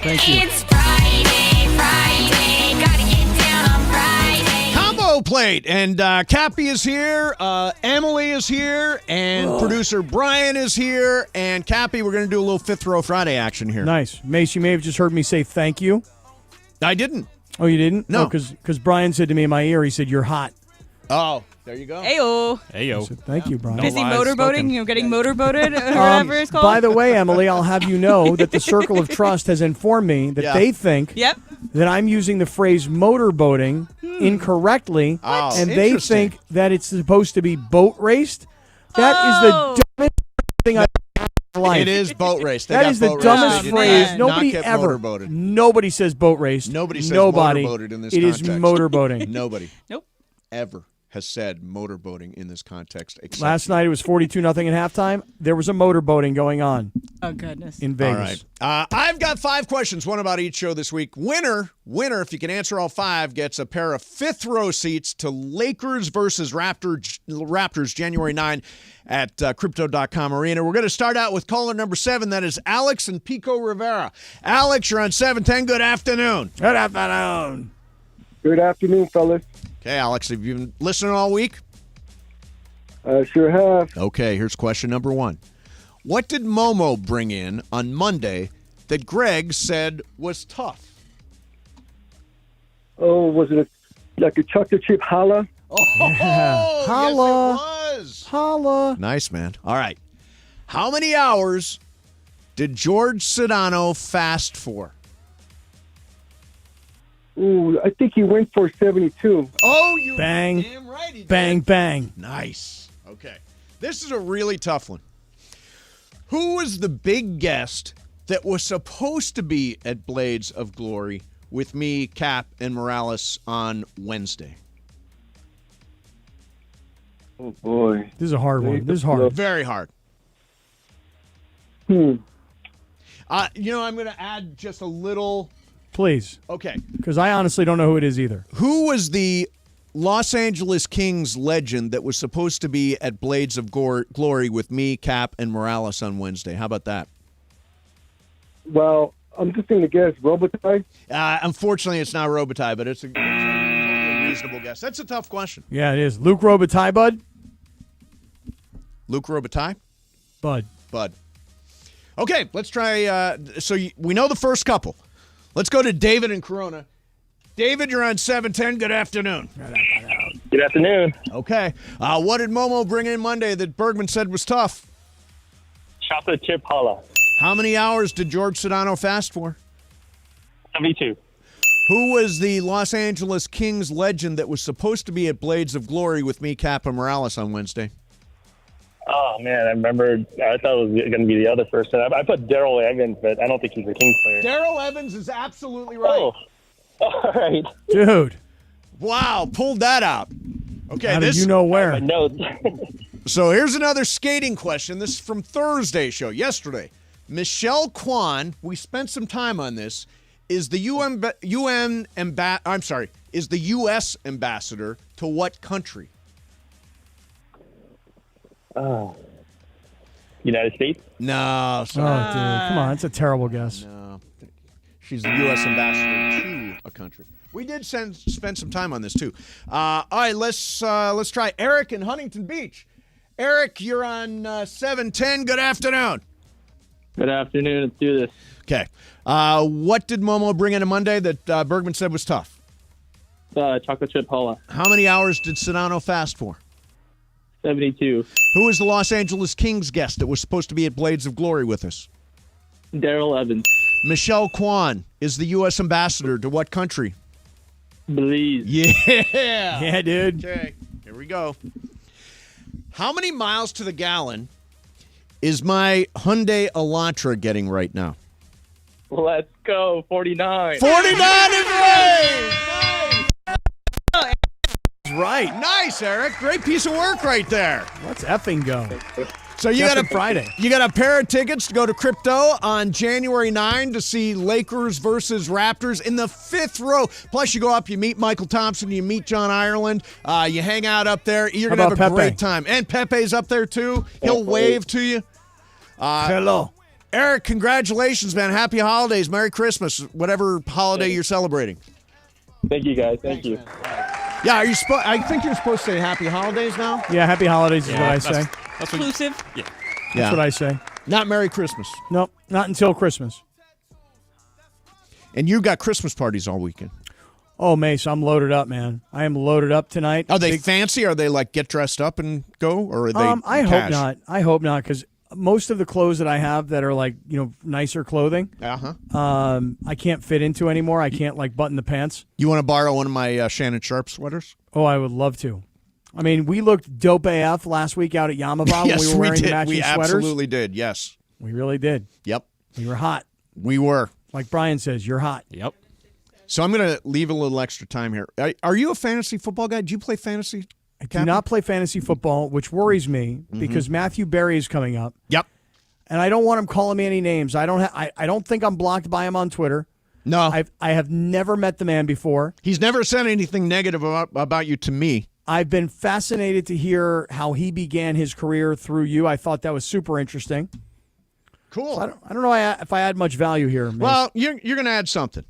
Thank you. It's Friday. Gotta get down on Friday. Combo plate. And Cappy is here. Emily is here. And producer Brian is here. And Cappy, we're going to do a little Fifth Row Friday action here. Nice. Mace, you may have just heard me say thank you. I didn't. Oh, you didn't? No. Because Brian said to me in my ear, he said, "You're hot." Oh, there you go. Ayo. Ayo. I said, thank you, Brian. Busy lies motorboating? spoken. You're getting motorboated, or whatever it's called? By the way, Emily, I'll have you know that the Circle of Trust has informed me that they think Yep. that I'm using the phrase motorboating incorrectly, Oh, and they interesting. think that it's supposed to be boat raced. That is the dumbest thing I've ever heard in my life. It is boat race. They That got is the boat dumbest race. They did phrase. not Nobody get ever. motorboated. Nobody says boat raced. Nobody says Nobody. motorboated in this It is context. motorboating. Nobody. Nope. Ever has said motorboating in this context. Except Last night it was 42-0 at halftime. There was a motorboating going on Oh, goodness. in All Vegas. right. I've got 5 questions, one about each show this week. Winner, if you can answer all 5, gets a pair of fifth row seats to Lakers versus Raptors January 9 at Crypto.com Arena. We're going to start out with caller number 7. That is Alex and Pico Rivera. Alex, you're on 710. Good afternoon. Good afternoon. Good afternoon, fellas. Okay, Alex, have you been listening all week? I sure have. Okay, here's question number 1. What did Momo bring in on Monday that Greg said was tough? Oh, was it like a chocolate chip challah? Oh, Holla. yes, it was. Holla. Nice, man. All right. How many hours did George Sedano fast for? Ooh, I think he went for 72. Oh, you Bang. damn right he did. Bang, bang. Nice. Okay. This is a really tough one. Who was the big guest that was supposed to be at Blades of Glory with me, Cap, and Morales on Wednesday? Oh, boy. This is a hard one. This is hard. Very hard. Hmm. I'm going to add just a little. Please. Okay. Because I honestly don't know who it is either. Who was the Los Angeles Kings legend that was supposed to be at Blades of Glory with me, Cap, and Morales on Wednesday? How about that? Well, I'm just going to guess Robitaille. Unfortunately, it's not Robitaille, but it's a totally reasonable guess. That's a tough question. Yeah, it is. Luke Robitaille, bud? Luke Robitaille? Bud. Okay, let's try. We know the first couple. Let's go to David in Corona. David, you're on 710. Good afternoon. Good afternoon. Okay. What did Momo bring in Monday that Bergman said was tough? Chocolate chip challah. How many hours did George Sedano fast for? 72. Who was the Los Angeles Kings legend that was supposed to be at Blades of Glory with me, Cap, and Morales on Wednesday? Oh, man, I remember. I thought it was going to be the other person. I put Daryl Evans, but I don't think he's a Kings player. Daryl Evans is absolutely right. Oh, all right. Dude. Wow, pulled that out. Okay, How did you know where? My notes. So here's another skating question. This is from Thursday's show, yesterday. Michelle Kwan, we spent some time on this, is the is the U.S. ambassador to what country? United States? No, Oh, sorry. dude. Come on. That's a terrible guess. No. She's the U.S. ambassador to a country. We did spend some time on this, too. All right, let's try Eric in Huntington Beach. Eric, you're on 710. Good afternoon. Good afternoon. Let's do this. Okay. What did Momo bring in on Monday that Bergman said was tough? Chocolate chip challah. How many hours did Sedano fast for? 72. Who was the Los Angeles Kings guest that was supposed to be at Blades of Glory with us? Daryl Evans. Michelle Kwan is the U.S. ambassador to what country? Belize. Yeah. Yeah, dude. Okay, here we go. How many miles to the gallon is my Hyundai Elantra getting right now? Let's go. 49. 49 is right! Right. Nice, Eric. Great piece of work right there. Let's effing go. So you Just got on Friday. You got a pair of tickets to go to Crypto on January 9 to see Lakers versus Raptors in the fifth row. Plus, you go up, you meet Michael Thompson, you meet John Ireland, you hang out up there. You're going to have a about great Pepe? time. And Pepe's up there, too. He'll wave to you. Hello. Eric, congratulations, man. Happy holidays. Merry Christmas, whatever holiday you're celebrating. Thank you, guys. Thank you. Yeah, I think you're supposed to say happy holidays now. Yeah, happy holidays is what I say. That's Inclusive. Yeah. That's what I say. Not Merry Christmas. Nope, not until Christmas. And you got Christmas parties all weekend. Oh, Mase, I'm loaded up, man. I am loaded up tonight. Are they fancy? Are they like get dressed up and go? Or are they I cash? hope not. I hope not, because most of the clothes that I have that are like, nicer clothing, I can't fit into anymore. I can't like button the pants. You want to borrow one of my Shannon Sharp sweaters? Oh, I would love to. I mean, we looked dope AF last week out at Yamava Yes, when we were wearing did. matching We sweaters. absolutely did, yes. We really did. Yep. We were hot. We were. Like Brian says, you're hot. Yep. So I'm going to leave a little extra time here. Are you a fantasy football guy? Do you play fantasy? I do not play fantasy football, which worries me because Matthew Berry is coming up. Yep. And I don't want him calling me any names. I don't think I'm blocked by him on Twitter. No. I have never met the man before. He's never said anything negative about you to me. I've been fascinated to hear how he began his career through you. I thought that was super interesting. Cool. So I don't know if I add much value here. Mace. Well, you're going to add something.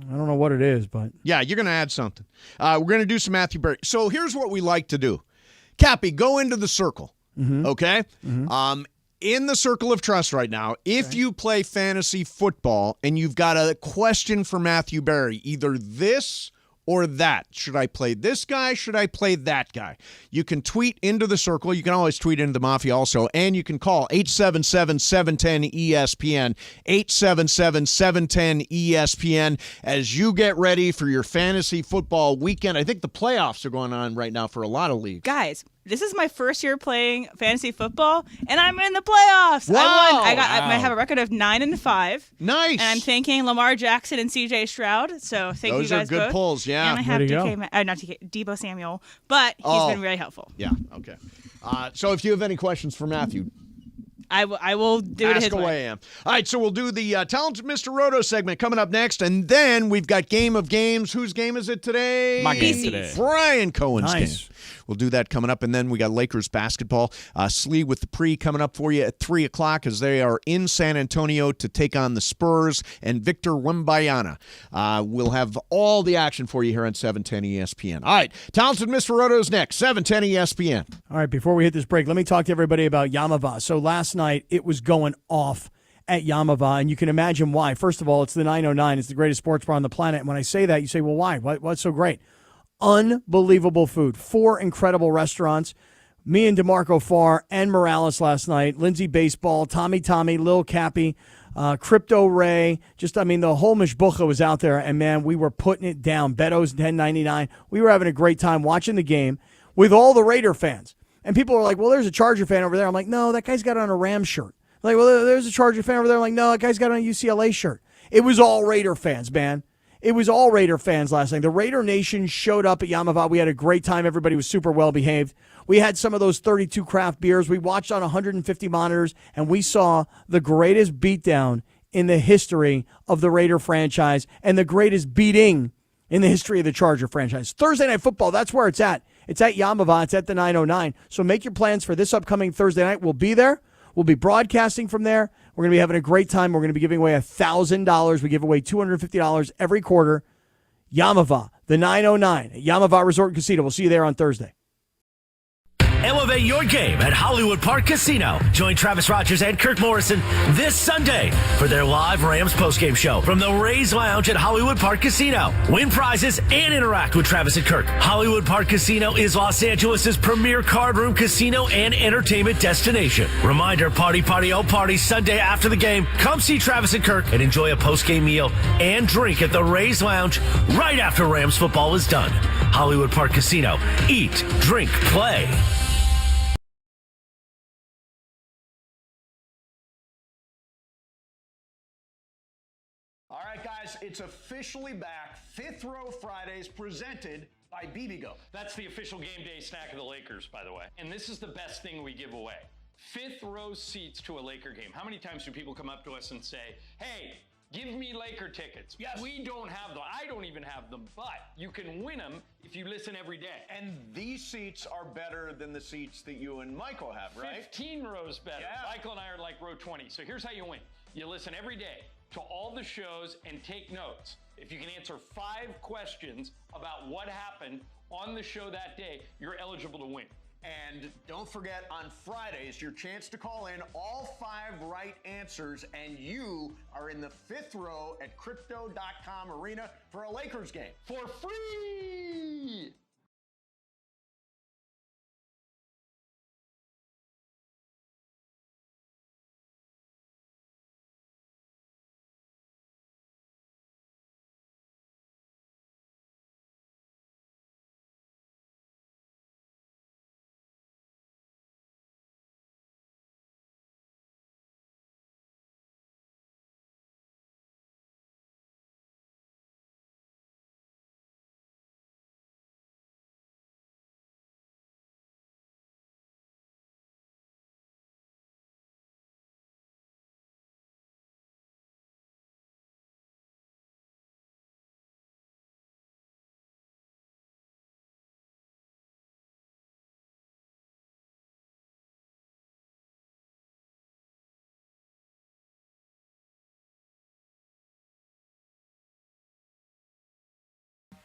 I don't know what it is, but yeah, you're going to add something. We're going to do some Matthew Berry. So here's what we like to do. Cappy, go into the circle, okay? In the circle of trust right now, if you play fantasy football and you've got a question for Matthew Berry, either this or that. Should I play this guy? Should I play that guy? You can tweet into the circle. You can always tweet into the Mafia also. And you can call 877-710-ESPN, 877-710-ESPN as you get ready for your fantasy football weekend. I think the playoffs are going on right now for a lot of leagues. Guys, this is my first year playing fantasy football, and I'm in the playoffs. Wow. I won. I have a record of 9-5. Nice. And I'm thanking Lamar Jackson and C.J. Stroud. So thank Those you guys are good both. pulls, yeah. And I have Way to Debo Samuel, but he's been really helpful. Yeah, okay. So if you have any questions for Matthew, I will do it his ask way. away, Am. All right, so we'll do the Talented Mr. Roto segment coming up next, and then we've got Game of Games. Whose game is it today? My game today. Brian Cohen's Nice. game. We'll do that coming up, and then we got Lakers basketball. Slee with the pre coming up for you at 3 o'clock as they are in San Antonio to take on the Spurs, and Victor Wembanyama. We'll have all the action for you here on 710 ESPN. All right, Talented Mr. Roto's next, 710 ESPN. all right, before we hit this break, let me talk to everybody about Yamava. So last night, it was going off at Yamava, and you can imagine why. First of all, it's the 909. It's the greatest sports bar on the planet. And when I say that, you say, well, why? What's so great? Unbelievable food. 4 incredible restaurants. Me and DeMarco Farr and Morales last night. Lindsay Baseball, Tommy, Lil Cappy, Crypto Ray. The whole mishbucha was out there, and, man, we were putting it down. Beto's 10.99. We were having a great time watching the game with all the Raider fans. And people are like, well, there's a Charger fan over there. I'm like, no, that guy's got on a Rams shirt. Like, well, there's a Charger fan over there. I'm like, no, that guy's got on a UCLA shirt. It was all Raider fans, man. It was all Raider fans last night. The Raider Nation showed up at Yamava. We had a great time. Everybody was super well behaved. We had some of those 32 craft beers. We watched on 150 monitors, and we saw the greatest beatdown in the history of the Raider franchise and the greatest beating in the history of the Charger franchise. Thursday Night Football, that's where it's at. It's at Yamava. It's at the 909. So make your plans for this upcoming Thursday night. We'll be there. We'll be broadcasting from there. We're going to be having a great time. We're going to be giving away $1,000. We give away $250 every quarter. Yamava, the 909 at Yamava Resort and Casino. We'll see you there on Thursday. Elevate your game at Hollywood Park Casino. Join Travis Rogers and Kirk Morrison this Sunday for their live Rams postgame show from the Rays Lounge at Hollywood Park Casino. Win prizes and interact with Travis and Kirk. Hollywood Park Casino is Los Angeles' premier card room casino and entertainment destination. Reminder, party, oh party, Sunday after the game. Come see Travis and Kirk and enjoy a postgame meal and drink at the Rays Lounge right after Rams football is done. Hollywood Park Casino. Eat, drink, play. All right, guys, it's officially back. Fifth Row Fridays presented by BBGO. That's the official game day snack of the Lakers, by the way. And this is the best thing we give away. Fifth row seats to a Laker game. How many times do people come up to us and say, hey, give me Laker tickets? Yeah, we don't have them. I don't even even have them, but you can win them if you listen every day. And these seats are better than the seats that you and Michael have, right? 15 rows better. Yeah. Michael and I are like row 20. So here's how you win. You listen every day to all the shows and take notes. If you can answer 5 questions about what happened on the show that day, you're eligible to win. And don't forget, on Fridays, your chance to call in all 5 right answers, and you are in the 5th row at Crypto.com Arena for a Lakers game. For free!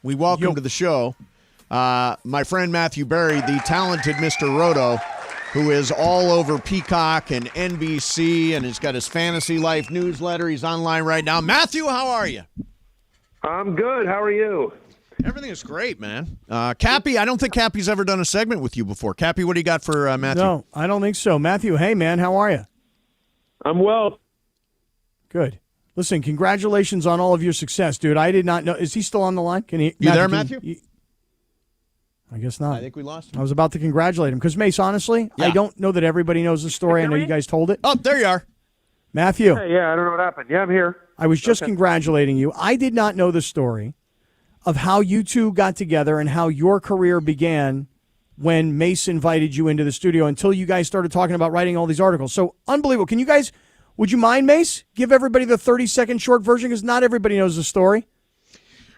We welcome to the show my friend Matthew Berry, the talented Mr. Roto, who is all over Peacock and NBC, and he's got his Fantasy Life newsletter. He's online right now. Matthew, how are you? I'm good. How are you? Everything is great, man. Cappy, I don't think Cappy's ever done a segment with you before. Cappy, what do you got for Matthew? No, I don't think so. Matthew, hey, man, how are you? I'm well. Good. Listen, congratulations on all of your success, dude. I did not know. Is he still on the line? Can he? You there, Matthew? I guess not. I think we lost him. I was about to congratulate him because, Mase, honestly, I don't know that everybody knows the story. I know you guys told it. Oh, there you are. Matthew. Hey, yeah, I don't know what happened. Yeah, I'm here. I was just congratulating you. I did not know the story of how you two got together and how your career began when Mase invited you into the studio until you guys started talking about writing all these articles. So, unbelievable. Can you guys... Would you mind, Mase? Give everybody the 30-second short version because not everybody knows the story.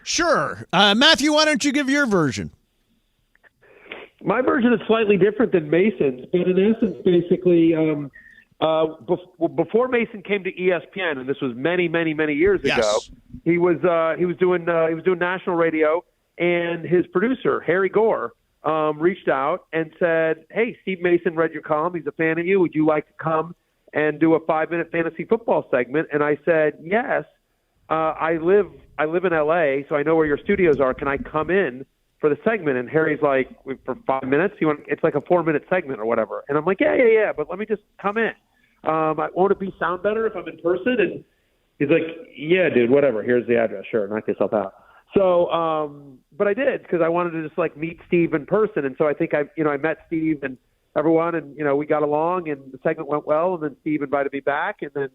Sure. Matthew, why don't you give your version? My version is slightly different than Mason's, but in essence, basically, before Mason came to ESPN, and this was many, many, many years ago, he was doing national radio, and his producer Harry Gore reached out and said, "Hey, Steve Mason read your column. He's a fan of you. Would you like to come and do a 5-minute fantasy football segment?" And I said, "Yes. I live in LA, so I know where your studios are. Can I come in for the segment?" And Harry's like, "For 5 minutes? It's like a 4-minute segment or whatever." And I'm like, yeah, but let me just come in. Won't it sound better if I'm in person? And he's like, "Yeah, dude, whatever. Here's the address. Sure, knock yourself out." So, but I did because I wanted to just like meet Steve in person. And so I think I met Steve and everyone, and we got along, and the segment went well. And then Steve invited me back, and then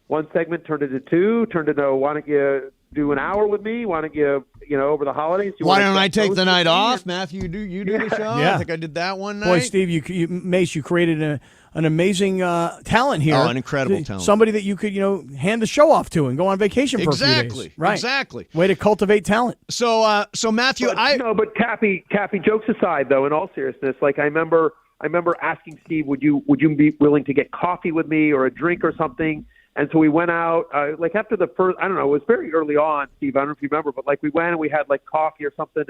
one segment turned into 2, turned into, "Why don't you do an hour with me? Why don't you, over the holidays? Why don't I take the night off?" Matthew, you do the show? Yeah. I think I did that one night. Boy, Steve, Mase, you created an amazing talent here. Oh, an incredible talent. Somebody that you could, hand the show off to and go on vacation for a few days. Right. Exactly. Way to cultivate talent. So Matthew, but Cappy, jokes aside, though, in all seriousness, like I remember asking Steve, would you be willing to get coffee with me or a drink or something? And so we went out, like after the first, I don't know, it was very early on, Steve, I don't know if you remember, but like we went and we had like coffee or something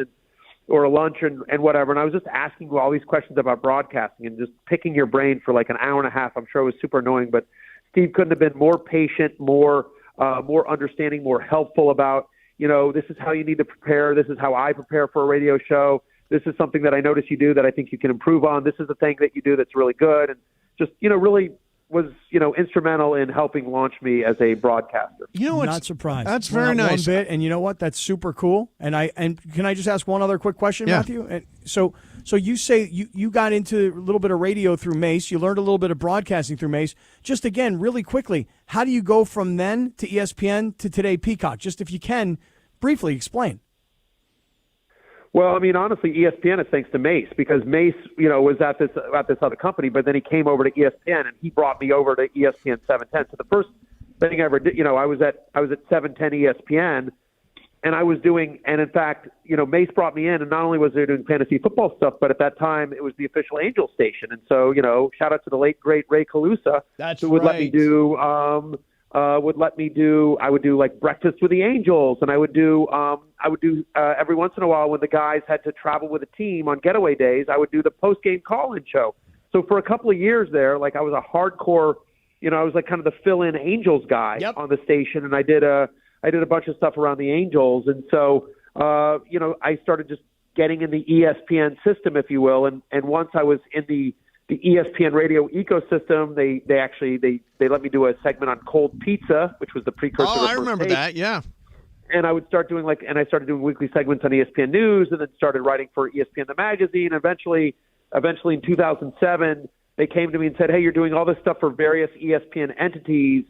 or a lunch and whatever. And I was just asking you all these questions about broadcasting and just picking your brain for like an hour and a half. I'm sure it was super annoying, but Steve couldn't have been more patient, more understanding, more helpful about, this is how you need to prepare. This is how I prepare for a radio show. This is something that I notice you do that I think you can improve on. This is the thing that you do that's really good. And just, really was, instrumental in helping launch me as a broadcaster. Not surprised. That's very nice. One bit, and you know what? That's super cool. And can I just ask one other quick question, Matthew? And so you say you got into a little bit of radio through Mase. You learned a little bit of broadcasting through Mase. Just again, really quickly, how do you go from then to ESPN to today Peacock? Just if you can, briefly explain. Well, I mean, honestly, ESPN is thanks to Mase because Mase, was at this other company, but then he came over to ESPN and he brought me over to ESPN 710. So the first thing I ever did, I was at 710 ESPN, And I was doing, and in fact, Mase brought me in, and not only was they doing fantasy football stuff, but at that time it was the official Angels station. And so, shout out to the late great Ray Calusa, who would let me do, I would do like Breakfast with the Angels, and I would do every once in a while when the guys had to travel with a team on getaway days, I would do the post game call-in show. So for a couple of years there, like I was a hardcore, I was like kind of the fill-in Angels guy on the station, and I did a bunch of stuff around the Angels. And so, I started just getting in the ESPN system, if you will. And once I was in the ESPN radio ecosystem, they let me do a segment on cold pizza, which was the precursor. Oh, I remember that. Yeah. And I would start doing I started doing weekly segments on ESPN News, and then started writing for ESPN the magazine. Eventually in 2007, they came to me and said, "Hey, you're doing all this stuff for various ESPN entities.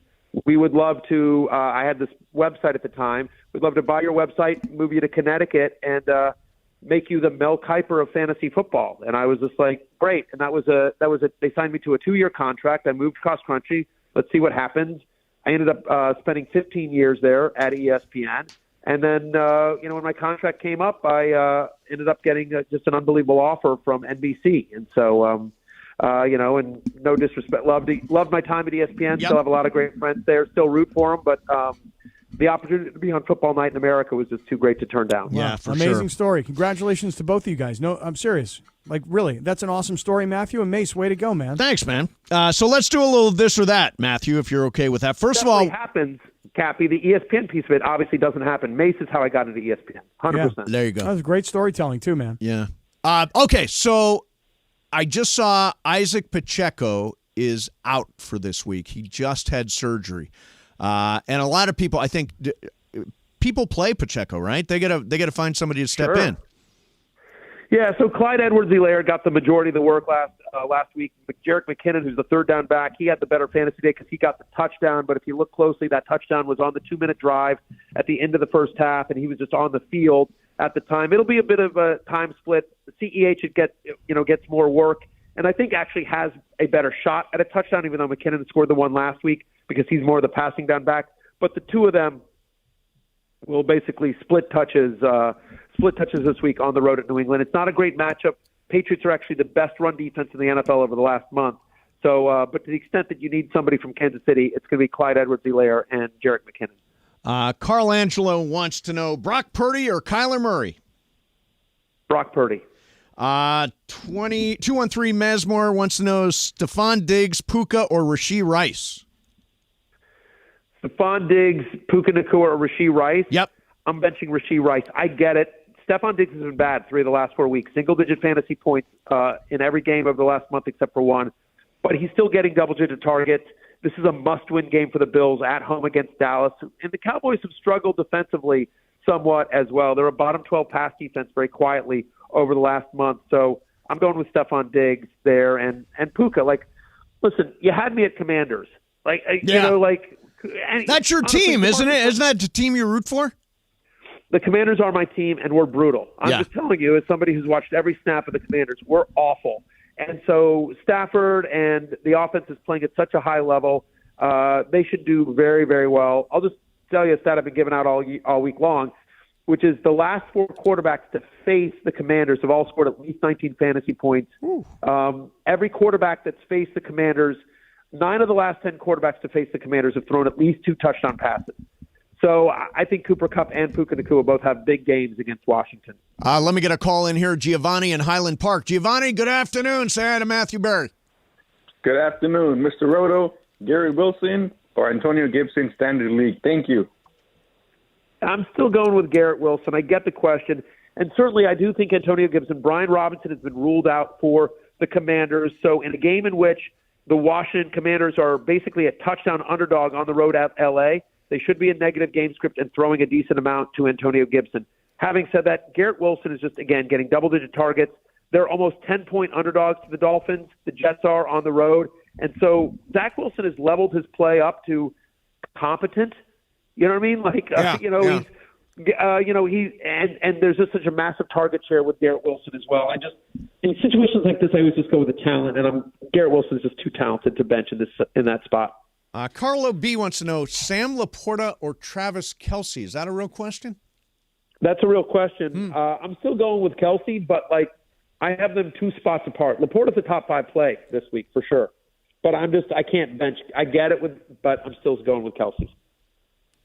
We would love to, I had this website at the time. We'd love to buy your website, move you to Connecticut, and make you the Mel Kiper of fantasy football." And I was just like, great. And they signed me to a 2-year contract. I moved cross country. Let's see what happens. I ended up spending 15 years there at ESPN. And then, when my contract came up, I ended up getting just an unbelievable offer from NBC. And so, and no disrespect, loved my time at ESPN. Still have a lot of great friends there. Still root for them, but the opportunity to be on Football Night in America was just too great to turn down. Yeah, for amazing story. Congratulations to both of you guys. No, I'm serious. Like, really, that's an awesome story, Matthew and Mase. Way to go, man. Thanks, man. So let's do a little this or that, Matthew, if you're okay with that. First of all, happens, Cappy. The ESPN piece of it obviously doesn't happen. Mase is how I got into ESPN. 100%. Yeah, there you go. That was great storytelling too, man. Yeah. Okay, so I just saw Isaac Pacheco is out for this week. He just had surgery. And a lot of people, I think, people play Pacheco, right? They gotta find somebody to step in. Yeah, so Clyde Edwards-Helaire got the majority of the work last week. Jerick McKinnon, who's the third down back, he had the better fantasy day because he got the touchdown. But if you look closely, that touchdown was on the 2-minute drive at the end of the first half, and he was just on the field at the time. It'll be a bit of a time split. The CEH gets more work, and I think actually has a better shot at a touchdown, even though McKinnon scored the one last week because he's more of the passing down back. But the two of them will basically split touches this week on the road at New England. It's not a great matchup. Patriots are actually the best run defense in the NFL over the last month. So, but to the extent that you need somebody from Kansas City, it's going to be Clyde Edwards-Helaire and Jerick McKinnon. Carl Angelo wants to know Brock Purdy or Kyler Murray? Brock Purdy. 213 Mesmore wants to know Stephon Diggs, Puka, or Rashee Rice? Stephon Diggs, Puka Nacua, or Rashee Rice? Yep. I'm benching Rashee Rice. I get it. Stephon Diggs has been bad 3 of the last 4 weeks. Single-digit fantasy points in every game over the last month except for one. But he's still getting double-digit targets. This is a must-win game for the Bills at home against Dallas. And the Cowboys have struggled defensively somewhat as well. They're a bottom 12 pass defense very quietly over the last month. So I'm going with Stephon Diggs there. And Puka, listen, you had me at Commanders. That's your team, isn't it? Isn't that the team you root for? The Commanders are my team, and we're brutal. I'm just telling you, as somebody who's watched every snap of the Commanders, we're awful. And so Stafford and the offense is playing at such a high level. They should do very, very well. I'll just tell you a stat I've been giving out all week long, which is the last 4 quarterbacks to face the Commanders have all scored at least 19 fantasy points. Every quarterback that's faced the Commanders, 9 of the last 10 quarterbacks to face the Commanders have thrown at least 2 touchdown passes. So I think Cooper Kupp and Puka Nacua both have big games against Washington. Let me get a call in here. Giovanni in Highland Park. Giovanni, good afternoon. Say hi to Matthew Berry. Good afternoon, Mr. Roto, Gary Wilson, or Antonio Gibson, Standard League. Thank you. I'm still going with Garrett Wilson. I get the question. And certainly I do think Antonio Gibson. Brian Robinson has been ruled out for the Commanders. So in a game in which the Washington Commanders are basically a touchdown underdog on the road at L.A., they should be a negative game script and throwing a decent amount to Antonio Gibson. Having said that, Garrett Wilson is just, again, getting double-digit targets. They're almost 10-point underdogs to the Dolphins. The Jets are on the road. And so Zach Wilson has leveled his play up to competent. You know what I mean? And there's just such a massive target share with Garrett Wilson as well. In situations like this, I always just go with the talent, and Garrett Wilson is just too talented to bench in that spot. Carlo B wants to know Sam Laporta or Travis Kelce. Is that a real question? That's a real question. I'm still going with Kelsey, but I have them 2 spots apart. Laporta's a top 5 play this week for sure, but I can't bench. I get it but I'm still going with Kelsey.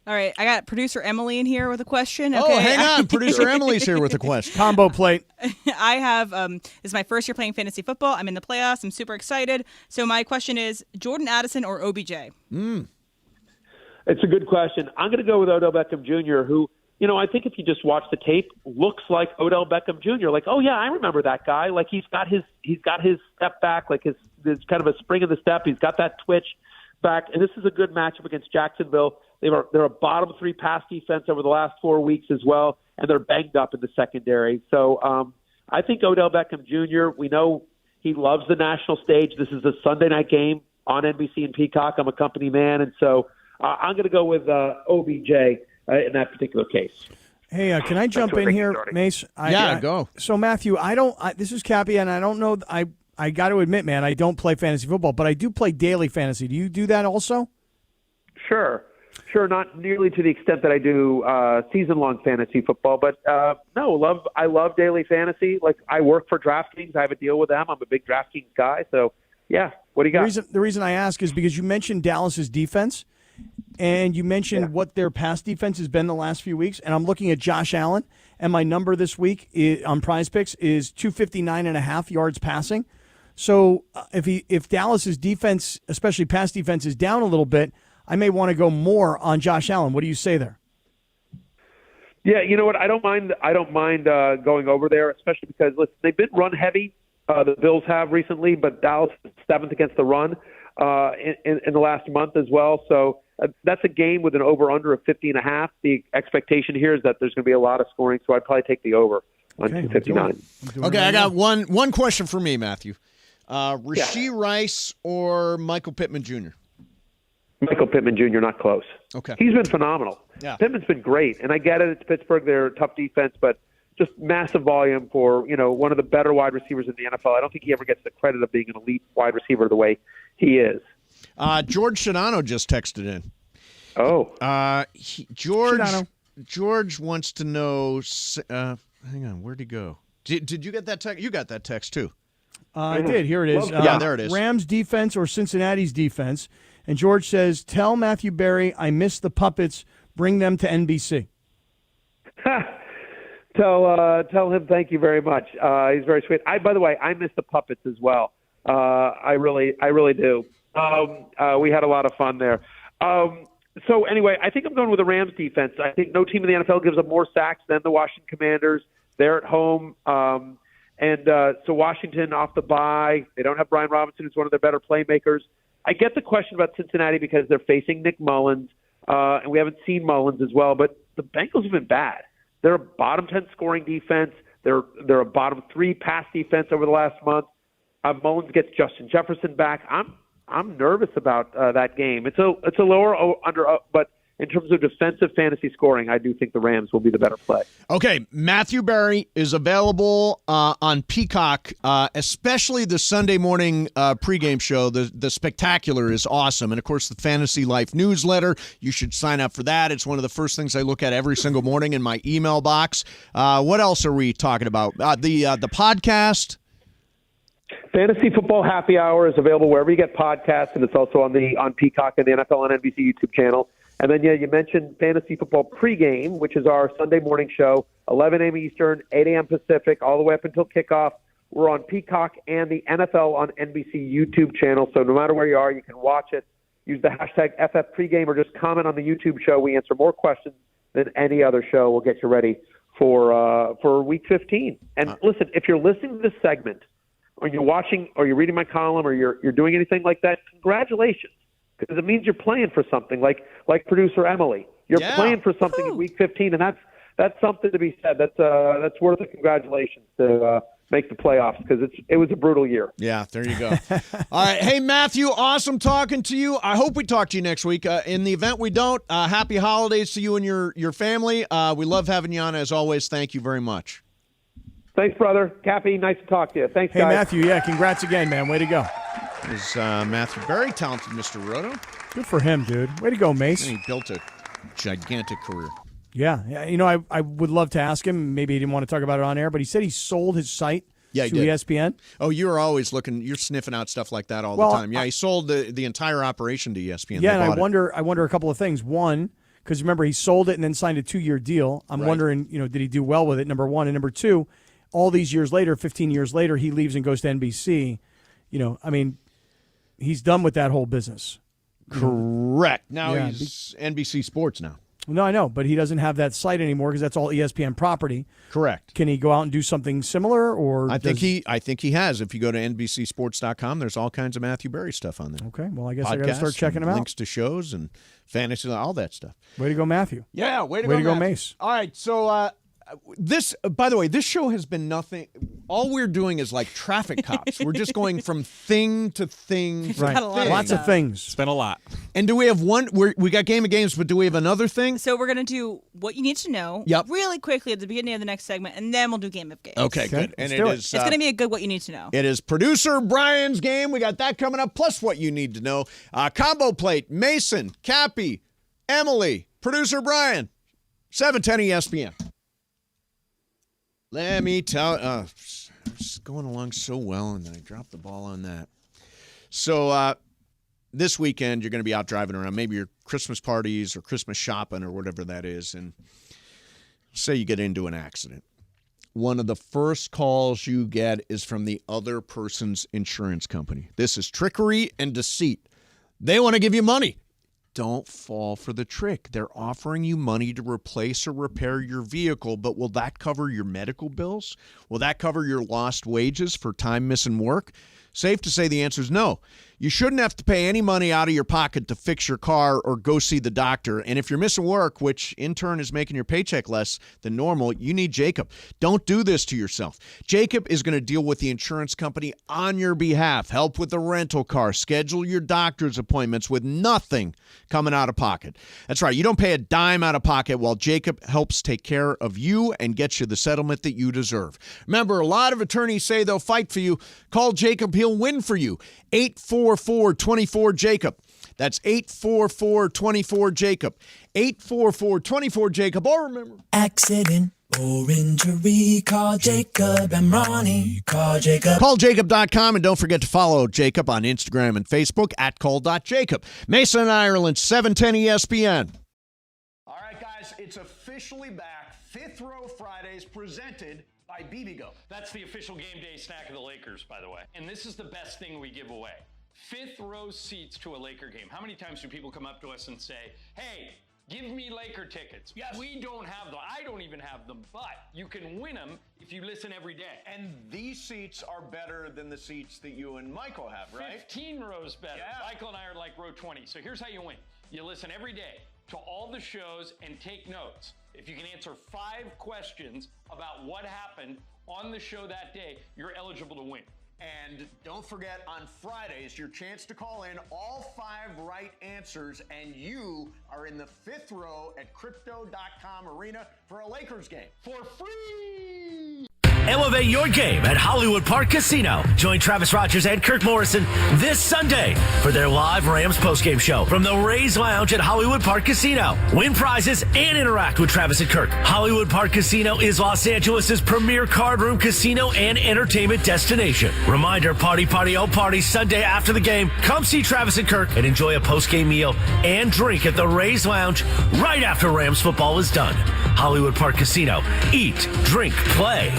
All right, I got producer Emily in here with a question. Okay. Oh, hang on. Producer Emily's here with a question. Combo plate. I have, this is my first year playing fantasy football. I'm in the playoffs. I'm super excited. So my question is, Jordan Addison or OBJ? It's a good question. I'm going to go with Odell Beckham Jr., who, I think if you just watch the tape, looks like Odell Beckham Jr. Like, oh, yeah, I remember that guy. Like, he's got his step back, like there's kind of a spring in the step. He's got that twitch back. And this is a good matchup against Jacksonville. They're a bottom 3 pass defense over the last 4 weeks as well, and they're banged up in the secondary. So I think Odell Beckham Jr., we know he loves the national stage. This is a Sunday night game on NBC and Peacock. I'm a company man, and so I'm going to go with OBJ in that particular case. Hey, can I jump in here, Mase? Go. So, Matthew, this is Cappy, and I don't know. I got to admit, man, I don't play fantasy football, but I do play daily fantasy. Do you do that also? Sure, not nearly to the extent that I do season-long fantasy football, but no, I love daily fantasy. Like, I work for DraftKings. I have a deal with them. I'm a big DraftKings guy, so yeah. What do you got? The reason I ask is because you mentioned Dallas's defense, and you mentioned what their pass defense has been the last few weeks, and I'm looking at Josh Allen, and my number this week on Prize Picks is 259.5 yards passing. So if Dallas's defense, especially pass defense, is down a little bit, I may want to go more on Josh Allen. What do you say there? Yeah, you know what? I don't mind going over there, especially because they've been run heavy. The Bills have recently, but Dallas is 7th against the run in the last month as well. So that's a game with an over/under of 50.5. The expectation here is that there's going to be a lot of scoring, so I'd probably take the over on 259. Okay, I got one question for me, Matthew. Rashee Rice or Michael Pittman Jr.? Michael Pittman Jr., not close. Okay. He's been phenomenal. Yeah. Pittman's been great, and I get it. It's Pittsburgh. They're a tough defense, but just massive volume for, one of the better wide receivers in the NFL. I don't think he ever gets the credit of being an elite wide receiver the way he is. George Shadano just texted in. Oh. George wants to know, hang on, where'd he go? Did you get that text? You got that text, too. I did. Here it is. There it is. Rams defense or Cincinnati's defense. And George says, tell Matthew Berry I miss the puppets. Bring them to NBC. Tell him thank you very much. He's very sweet. By the way, I miss the puppets as well. I really do. We had a lot of fun there. So anyway, I think I'm going with the Rams defense. I think no team in the NFL gives up more sacks than the Washington Commanders. They're at home. So Washington off the bye. They don't have Brian Robinson, who's one of their better playmakers. I get the question about Cincinnati because they're facing Nick Mullins, and we haven't seen Mullins as well, but the Bengals have been bad. They're a bottom 10 scoring defense. They're a bottom 3 pass defense over the last month. Mullins gets Justin Jefferson back. I'm nervous about that game. It's a lower under, but in terms of defensive fantasy scoring, I do think the Rams will be the better play. Okay, Matthew Berry is available on Peacock, especially the Sunday morning pregame show. The Spectacular is awesome. And, of course, the Fantasy Life newsletter, you should sign up for that. It's one of the first things I look at every single morning in my email box. What else are we talking about? The podcast? Fantasy Football Happy Hour is available wherever you get podcasts, and it's also on Peacock and the NFL on NBC YouTube channel. And then, you mentioned Fantasy Football Pregame, which is our Sunday morning show, 11 a.m. Eastern, 8 a.m. Pacific, all the way up until kickoff. We're on Peacock and the NFL on NBC YouTube channel, so no matter where you are, you can watch it. Use the hashtag FFPregame or just comment on the YouTube show. We answer more questions than any other show. We'll get you ready for Week 15. And listen, if you're listening to this segment, or you're watching, or you're reading my column, or you're doing anything like that, congratulations. Because it means you're playing for something, like producer Emily. You're playing for something in Week 15, and that's something to be said. That's worth a congratulations to make the playoffs, because it was a brutal year. Yeah, there you go. All right, hey Matthew, awesome talking to you. I hope we talk to you next week. In the event we don't, happy holidays to you and your family. We love having you on as always. Thank you very much. Thanks, brother. Cappy, nice to talk to you. Thanks, guys. Hey, Matthew, congrats again, man. Way to go. Is Matthew Berry, talented Mr. Roto. Good for him, dude. Way to go, Mase. And he built a gigantic career. Yeah. You know, I would love to ask him. Maybe he didn't want to talk about it on air, but he said he sold his site to ESPN. Oh, you're always looking. You're sniffing out stuff like that all the time. Yeah, he sold the entire operation to ESPN. Yeah, and I wonder a couple of things. One, because remember he sold it and then signed a 2-year deal. I'm wondering, did he do well with it? Number one, and number two, all these years later, 15 years later, he leaves and goes to NBC. He's done with that whole business. Correct. Now he's NBC Sports now. No, I know, but he doesn't have that site anymore because that's all ESPN property. Correct. Can he go out and do something similar, or I think he has. If you go to NBCSports.com, there's all kinds of Matthew Berry stuff on there. Okay, well, I guess I got to start checking him out. Links to shows and fantasy, all that stuff. Way to go, Matthew. Yeah, way to go, Mase. All right, so this, by the way, this show has been nothing. All we're doing is like traffic cops. We're just going from thing to thing. Right. Lots of things. It's been a lot. And do we have one? We got Game of Games, but do we have another thing? So we're going to do what you need to know really quickly at the beginning of the next segment, and then we'll do Game of Games. Okay, good. And it's going to be a good what you need to know. It is producer Brian's game. We got that coming up, plus what you need to know. Combo plate, Mason, Cappy, Emily, producer Brian, 710 ESPN. Let me tell it's going along so well, and then I dropped the ball on that. So this weekend, you're going to be out driving around, maybe your Christmas parties or Christmas shopping or whatever that is, and say you get into an accident. One of the first calls you get is from the other person's insurance company. This is trickery and deceit. They want to give you money. Don't fall for the trick. They're offering you money to replace or repair your vehicle, but will that cover your medical bills? Will that cover your lost wages for time missing work? Safe to say the answer is no. You shouldn't have to pay any money out of your pocket to fix your car or go see the doctor. And if you're missing work, which in turn is making your paycheck less than normal, you need Jacob. Don't do this to yourself. Jacob is going to deal with the insurance company on your behalf, help with the rental car, schedule your doctor's appointments with nothing coming out of pocket. That's right. You don't pay a dime out of pocket while Jacob helps take care of you and gets you the settlement that you deserve. Remember, a lot of attorneys say they'll fight for you. Call Jacob. He'll win for you. 844-24-JACOB. That's 844-24-JACOB. 844-24-JACOB. Or remember, accident or injury, call Jacob and Ronnie. Call Jacob. CallJacob.com, and don't forget to follow Jacob on Instagram and Facebook at call.jacob. Mason and Ireland, 710 ESPN. All right, guys, it's officially back. Fifth Row Fridays presented by BBGO. That's the official game day snack of the Lakers, by the way. And this is the best thing we give away. Fifth row seats to a Laker game. How many times do people come up to us and say, hey, give me Laker tickets? Yes. We don't have them. I don't even have them, but you can win them if you listen every day. And these seats are better than the seats that you and Michael have, right? 15 rows better. Yeah. Michael and I are like row 20. So here's how you win. You listen every day to all the shows and take notes. If you can answer 5 questions about what happened on the show that day, you're eligible to win. And don't forget, on Fridays, your chance to call in all 5 right answers, and you are in the fifth row at Crypto.com Arena for a Lakers game. For free! Elevate your game at Hollywood Park Casino. Join Travis Rogers and Kirk Morrison this Sunday for their live Rams postgame show from the Rays Lounge at Hollywood Park Casino. Win prizes and interact with Travis and Kirk. Hollywood Park Casino is Los Angeles' premier card room casino and entertainment destination. Reminder, party, oh party, Sunday after the game. Come see Travis and Kirk and enjoy a postgame meal and drink at the Rays Lounge right after Rams football is done. Hollywood Park Casino. Eat, drink, play.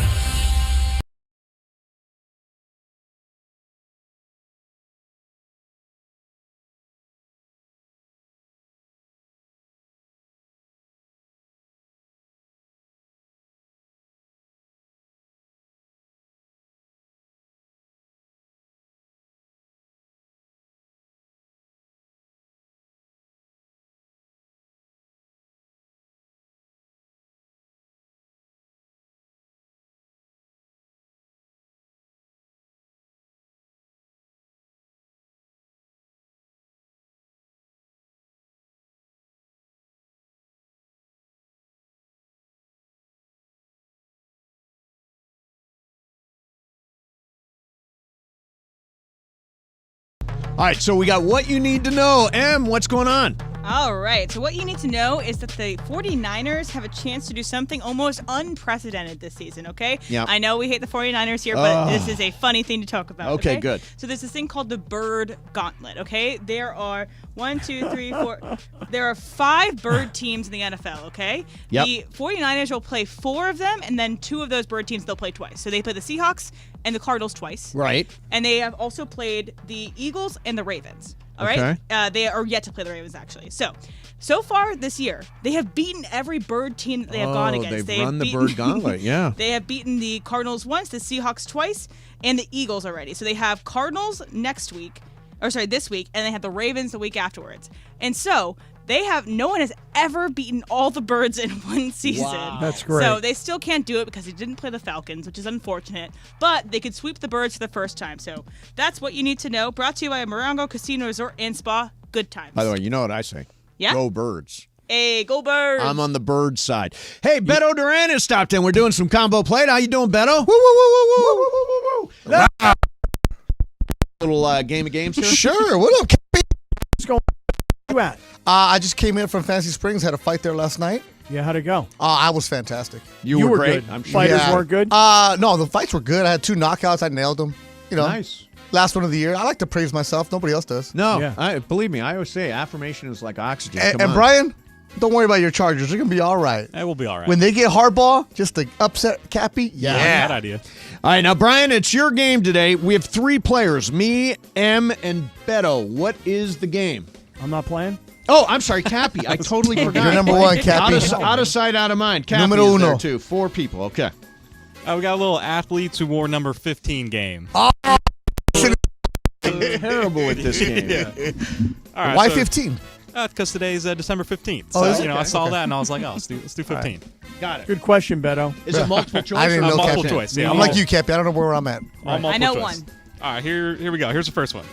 All right, so we got what you need to know. Em, what's going on? All right. So what you need to know is that the 49ers have a chance to do something almost unprecedented this season, okay? Yep. I know we hate the 49ers here, but this is a funny thing to talk about. Okay, good. So there's this thing called the Bird Gauntlet, okay? There are 1, 2, 3, 4. There are 5 bird teams in the NFL, okay? Yep. The 49ers will play 4 of them, and then 2 of those bird teams they'll play twice. So they play the Seahawks and the Cardinals twice. Right. And they have also played the Eagles and the Ravens. All right. Okay. They are yet to play the Ravens, actually. So far this year, they have beaten every bird team that they have gone against. They've run the bird gauntlet, yeah. They have beaten the Cardinals once, the Seahawks twice, and the Eagles already. So they have Cardinals this week, and they have the Ravens the week afterwards. And so no one has ever beaten all the birds in one season. Wow. That's great. So they still can't do it because they didn't play the Falcons, which is unfortunate. But they could sweep the birds for the first time. So that's what you need to know. Brought to you by Morongo Casino Resort and Spa. Good times. By the way, you know what I say? Yeah? Go Birds. Hey, go Birds. I'm on the bird side. Hey, Beto Duran has stopped in. We're doing some combo plate. How you doing, Beto? Woo, woo, woo, woo, woo, woo, woo, woo. Little game of games here. Sure. What up, Cappy? What's going on? Where you at? I just came in from Fancy Springs. Had a fight there last night. Yeah, how'd it go? I was fantastic. You were great. Good. I'm sure. Fighters weren't good? No, the fights were good. I had 2 knockouts. I nailed them. Nice. Last one of the year. I like to praise myself. Nobody else does. No, Yeah. believe me, I always say affirmation is like oxygen. And, Come on. Brian, don't worry about your Chargers. They're going to be all right. We'll be all right. When they get hardball, just to upset Cappy, Bad idea. All right, now, Brian, it's your game today. We have 3 players, me, M, and Beto. What is the game? I'm not playing? Oh, I'm sorry, Cappy. I totally forgot. You're number 1, Cappy. Out of sight, out of mind. Cappy Numero is there, uno. too. 4 people. Okay. We got a little athletes who wore number 15 game. Terrible at this game. All right, Why so- 15? Because today's December 15th. Oh, So, is it? I saw Okay. that and I was like, let's do 15. Got it. Good question, Beto. Is it multiple choice? I didn't know multiple Cappy. choice, yeah. I'm like you, Cappy. I don't know where I'm at. All multiple I know choice. one. All right, here we go. Here's the first one.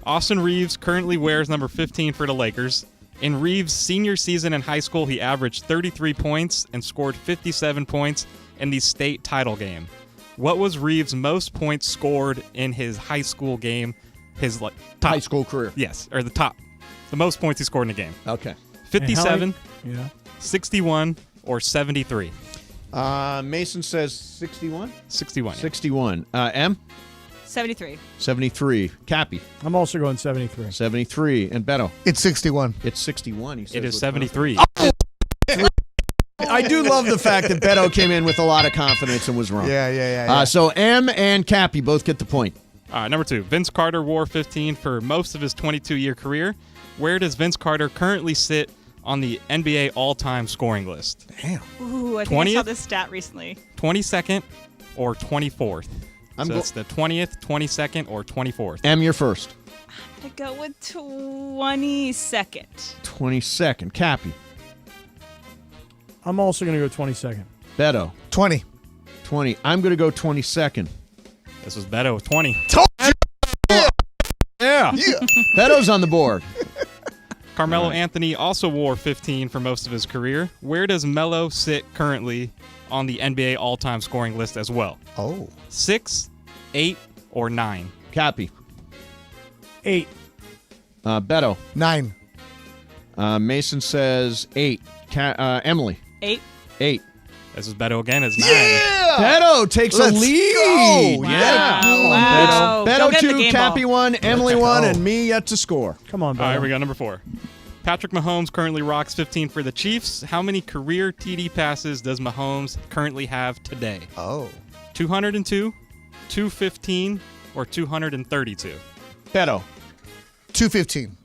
Austin Reeves currently wears number 15 for the Lakers. In Reeves' senior season in high school, he averaged 33 points and scored 57 points in the state title game. What was Reeves' most points scored in his high school game? His top High school career. Yes, or the most points he scored in a game. Okay. 57, Yeah. 61, or 73. Mason says 61? 61. Yeah. 61. M? 73. 73. Cappy? I'm also going 73. 73. And Beto? It's 61. It's 61. He says It is with 73. I do love the fact that Beto came in with a lot of confidence and was wrong. Yeah. So M and Cappy both get the point. All right, number 2. Vince Carter wore 15 for most of his 22-year career. Where does Vince Carter currently sit on the NBA all-time scoring list? Damn. Ooh, I think I saw 20th? this stat recently. 22nd or 24th? I'm So go- it's the 20th, 22nd, or 24th. M, you're first. I'm going to go with 22nd. 22nd. Cappy? I'm also going to go 22nd. Beto? 20. 20. I'm going to go 22nd. This was Beto with 20. Yeah. Beto's on the board. Carmelo Anthony also wore 15 for most of his career. Where does Melo sit currently on the NBA all-time scoring list as well? Oh. 6, 8, or 9? Cappy? 8. Beto? 9. Mason says 8. Emily? 8. 8. This is Beto again. It's 9. Beto takes Let's a lead. go. Yeah. Wow. Beto Go get the 2, game Cappy ball. 1, Emily 1, go. and me yet to score. Come on, Beto. All right, here we go. Number 4. Patrick Mahomes currently rocks 15 for the Chiefs. How many career TD passes does Mahomes currently have today? Oh. 202, 215, or 232? Beto? 215.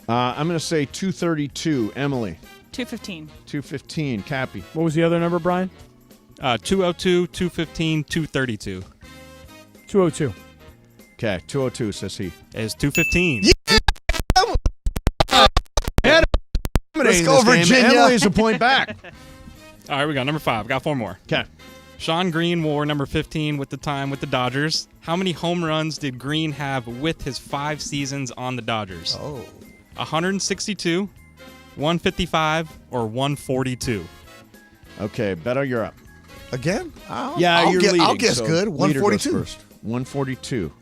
I'm going to say 232. Emily? 215. 215. Cappy? What was the other number, Brian? 202, 215, 232. 202. Okay, 202 says he. It is 215. Let's go, This game. Virginia. Emily's a point back. All right, here we go. Number 5. Got 4 more. Okay. Sean Green wore number 15 with the Dodgers. How many home runs did Green have with his 5 seasons on the Dodgers? Oh. 162, 155, or 142? Okay, Beto, you're up. Again? I'll leading. leading, I'll guess so good. leader goes 142. first. 142.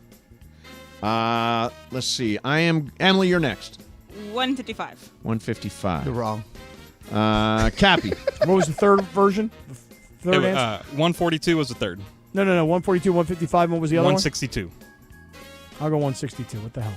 Let's see. Emily, you're next. 155. 155. You're wrong. Cappy. What was the third version? The third answer? 142 was the third. No. 142, 155. What was the other 162. one? I'll go 162. What the hell?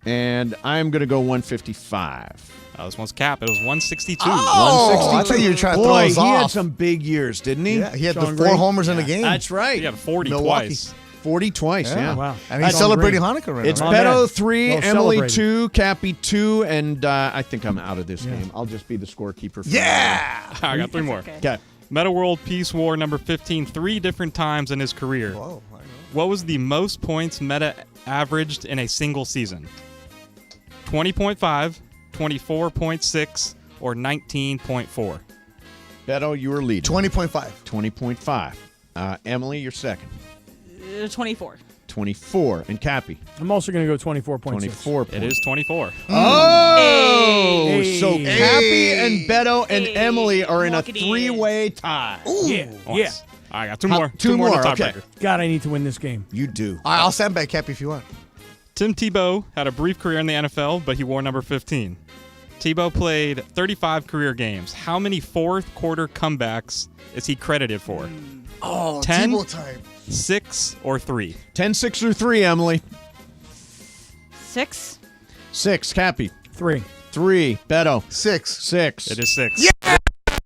And I'm going to go 155. Oh, this one's Cap. It was 162. Oh, I thought you were trying to throw us he had off. some big years, didn't he? Yeah, he had Sean the 4 Green. homers in a game. That's right. He had 40 Milwaukee. twice. 40 twice, yeah. Wow. And he's Sean celebrating Green. Hanukkah right It's now. Beto man. 3, Well Emily celebrated. 2, Cappy 2, and I think I'm out of this game. I'll just be the scorekeeper. Yeah! I got 3 more. Okay. Meta World Peace War number 15 3 different times in his career. Whoa, I know. What was the most points Meta averaged in a single season? 20.5, 24.6, or 19.4? Beto, you were leading. 20.5. 20.5. Emily, you're second. 24. 24. And Cappy? I'm also going to go 24.6. 24. It is 24. Oh! Hey. So Hey. Cappy and Beto and Hey. Emily are in a Lock it in. 3-way tie. Yeah. Once. I got 2 more. Two more, in the okay. tiebreaker. God, I need to win this game. You do. All right, I'll sandbag Cappy if you want. Tim Tebow had a brief career in the NFL, but he wore number 15. Tebow played 35 career games. How many fourth quarter comebacks is he credited for? Oh, 10? Tebow time. 6 or 3? 10, 6, or 3, Emily? 6. 6, Cappy. 3. 3, Beto. 6. 6. It is 6. Yeah!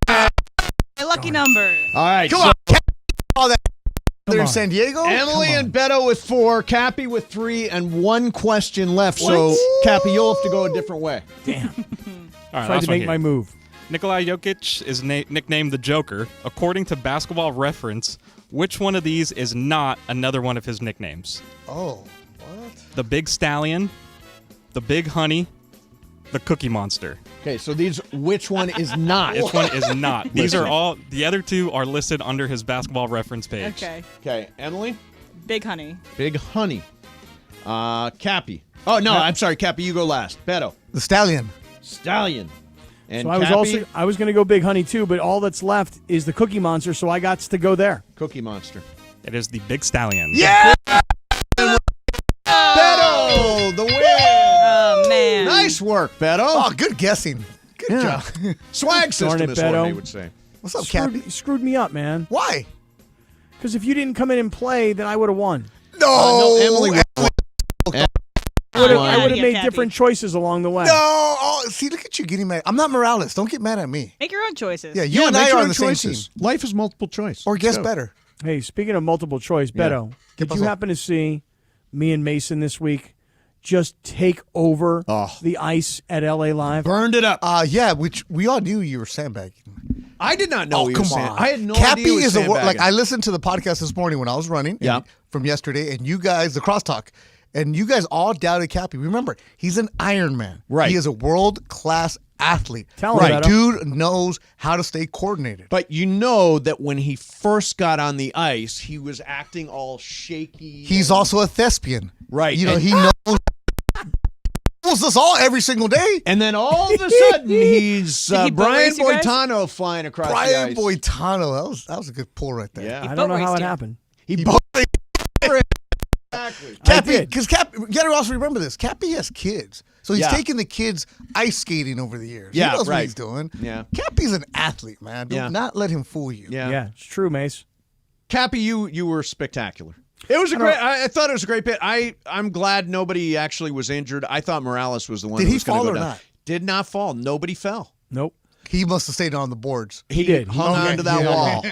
My lucky number. All right. Come so on, Cappy. All that there in on. San Diego? Emily and Beto with 4, Cappy with 3, and 1 question left. What? So, Cappy, you'll have to go a different way. Damn. All right, Tried last to one make here. my move. Nikolai Jokic is nicknamed the Joker. According to Basketball Reference, which one of these is not another one of his nicknames? Oh, what? The Big Stallion, the Big Honey, the Cookie Monster. Okay, so which one is not? Which one is not? These are all, the other 2 are listed under his Basketball Reference page. Okay. Okay, Emily? Big Honey. Big Honey. Cappy. Oh, no, I'm sorry, Cappy, you go last. Beto. The Stallion. Stallion. And So Cappy, I was going to go Big Honey too, but all that's left is the Cookie Monster, so I got to go there. Cookie Monster. It is the Big Stallion. Yeah! Beto, the win. Oh, man. Nice work, Beto. Oh, good guessing. Good job. Swag Darn system it, is what Beto. they would say. What's up, Cappy? You screwed me up, man. Why? Because if you didn't come in and play, then I would have won. No, Emily won. I would Outta have here, made Cappy. different choices along the way. No. Oh, see, look at you getting mad. I'm not Morales. Don't get mad at me. Make your own choices. Yeah, you Yeah, and make I your are own on the same choices. team. Life is multiple choice. Or guess Let's go. better. Hey, speaking of multiple choice, Yeah. Beto, did pasó? you happen to see me and Mason this week just take over the ice at LA Live? Burned it up. Yeah, which we all knew you were sandbagging. I did not know Oh, he come was on. I had no Cappy idea he was is a like sandbagging. I listened to the podcast this morning when I was running from yesterday, and you guys, the crosstalk, and you guys all doubted Cappy. Remember, he's an Iron Man. Right. He is a world-class athlete. Tell him, Beto. Dude knows how to stay coordinated. But you know that when he first got on the ice, he was acting all shaky. He's also a thespian. Right. You know, And- he knows us all every single day. And then all of a sudden, he's Did he boat Brian race you guys? Boitano flying across the Brian ice. Boitano. That was a good pull right there. Yeah. I don't know how raced it you. happened. He Exactly. Cappy, did. because Cappy, you gotta also remember this. Cappy has kids, so he's Yeah. taking the kids ice skating over the years. Yeah, he knows right. what he's doing. Yeah. Cappy's an athlete, man. Do Yeah. not let him fool you. Yeah. Yeah, it's true, Mace. Cappy, you were spectacular. It was a great. I thought it was a great bit. I'm glad nobody actually was injured. I thought Morales was the one. Did who he was gonna fall go or down. not? Did not fall. Nobody fell. Nope. He must have stayed on the boards. He did. hung Okay. on to that Yeah. wall.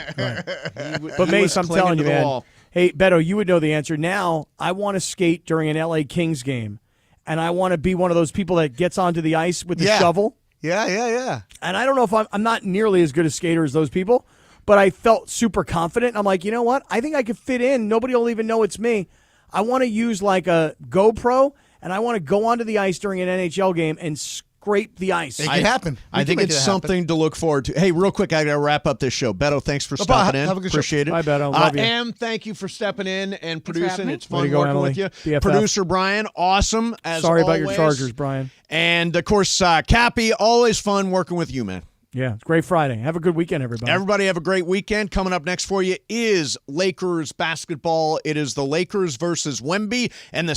But Mace, I'm telling you, man. Wall. Hey, Beto, you would know the answer. Now, I want to skate during an LA Kings game, and I want to be one of those people that gets onto the ice with the Yeah. shovel. Yeah. And I don't know if I'm not nearly as good a skater as those people, but I felt super confident. I'm like, you know what? I think I could fit in. Nobody will even know it's me. I want to use like a GoPro, and I want to go onto the ice during an NHL game and scrape the ice. It can happen. I We think can make it's that happen. something to look forward to. Hey, real quick, I got to wrap up this show. Beto, thanks for No problem. stopping in. Have a good show. Appreciate it. Bye, Beto. Love you. Em, thank you for stepping in and for producing. having me. It's Way fun to go, working Emily. with you. BFF. Producer Brian, awesome as Sorry about always. your Chargers, Brian. And, of course, Cappy, always fun working with you, man. Yeah, it's great Friday. Have a good weekend, everybody. Everybody have a great weekend. Coming up next for you is Lakers basketball. It is the Lakers versus Wemby and the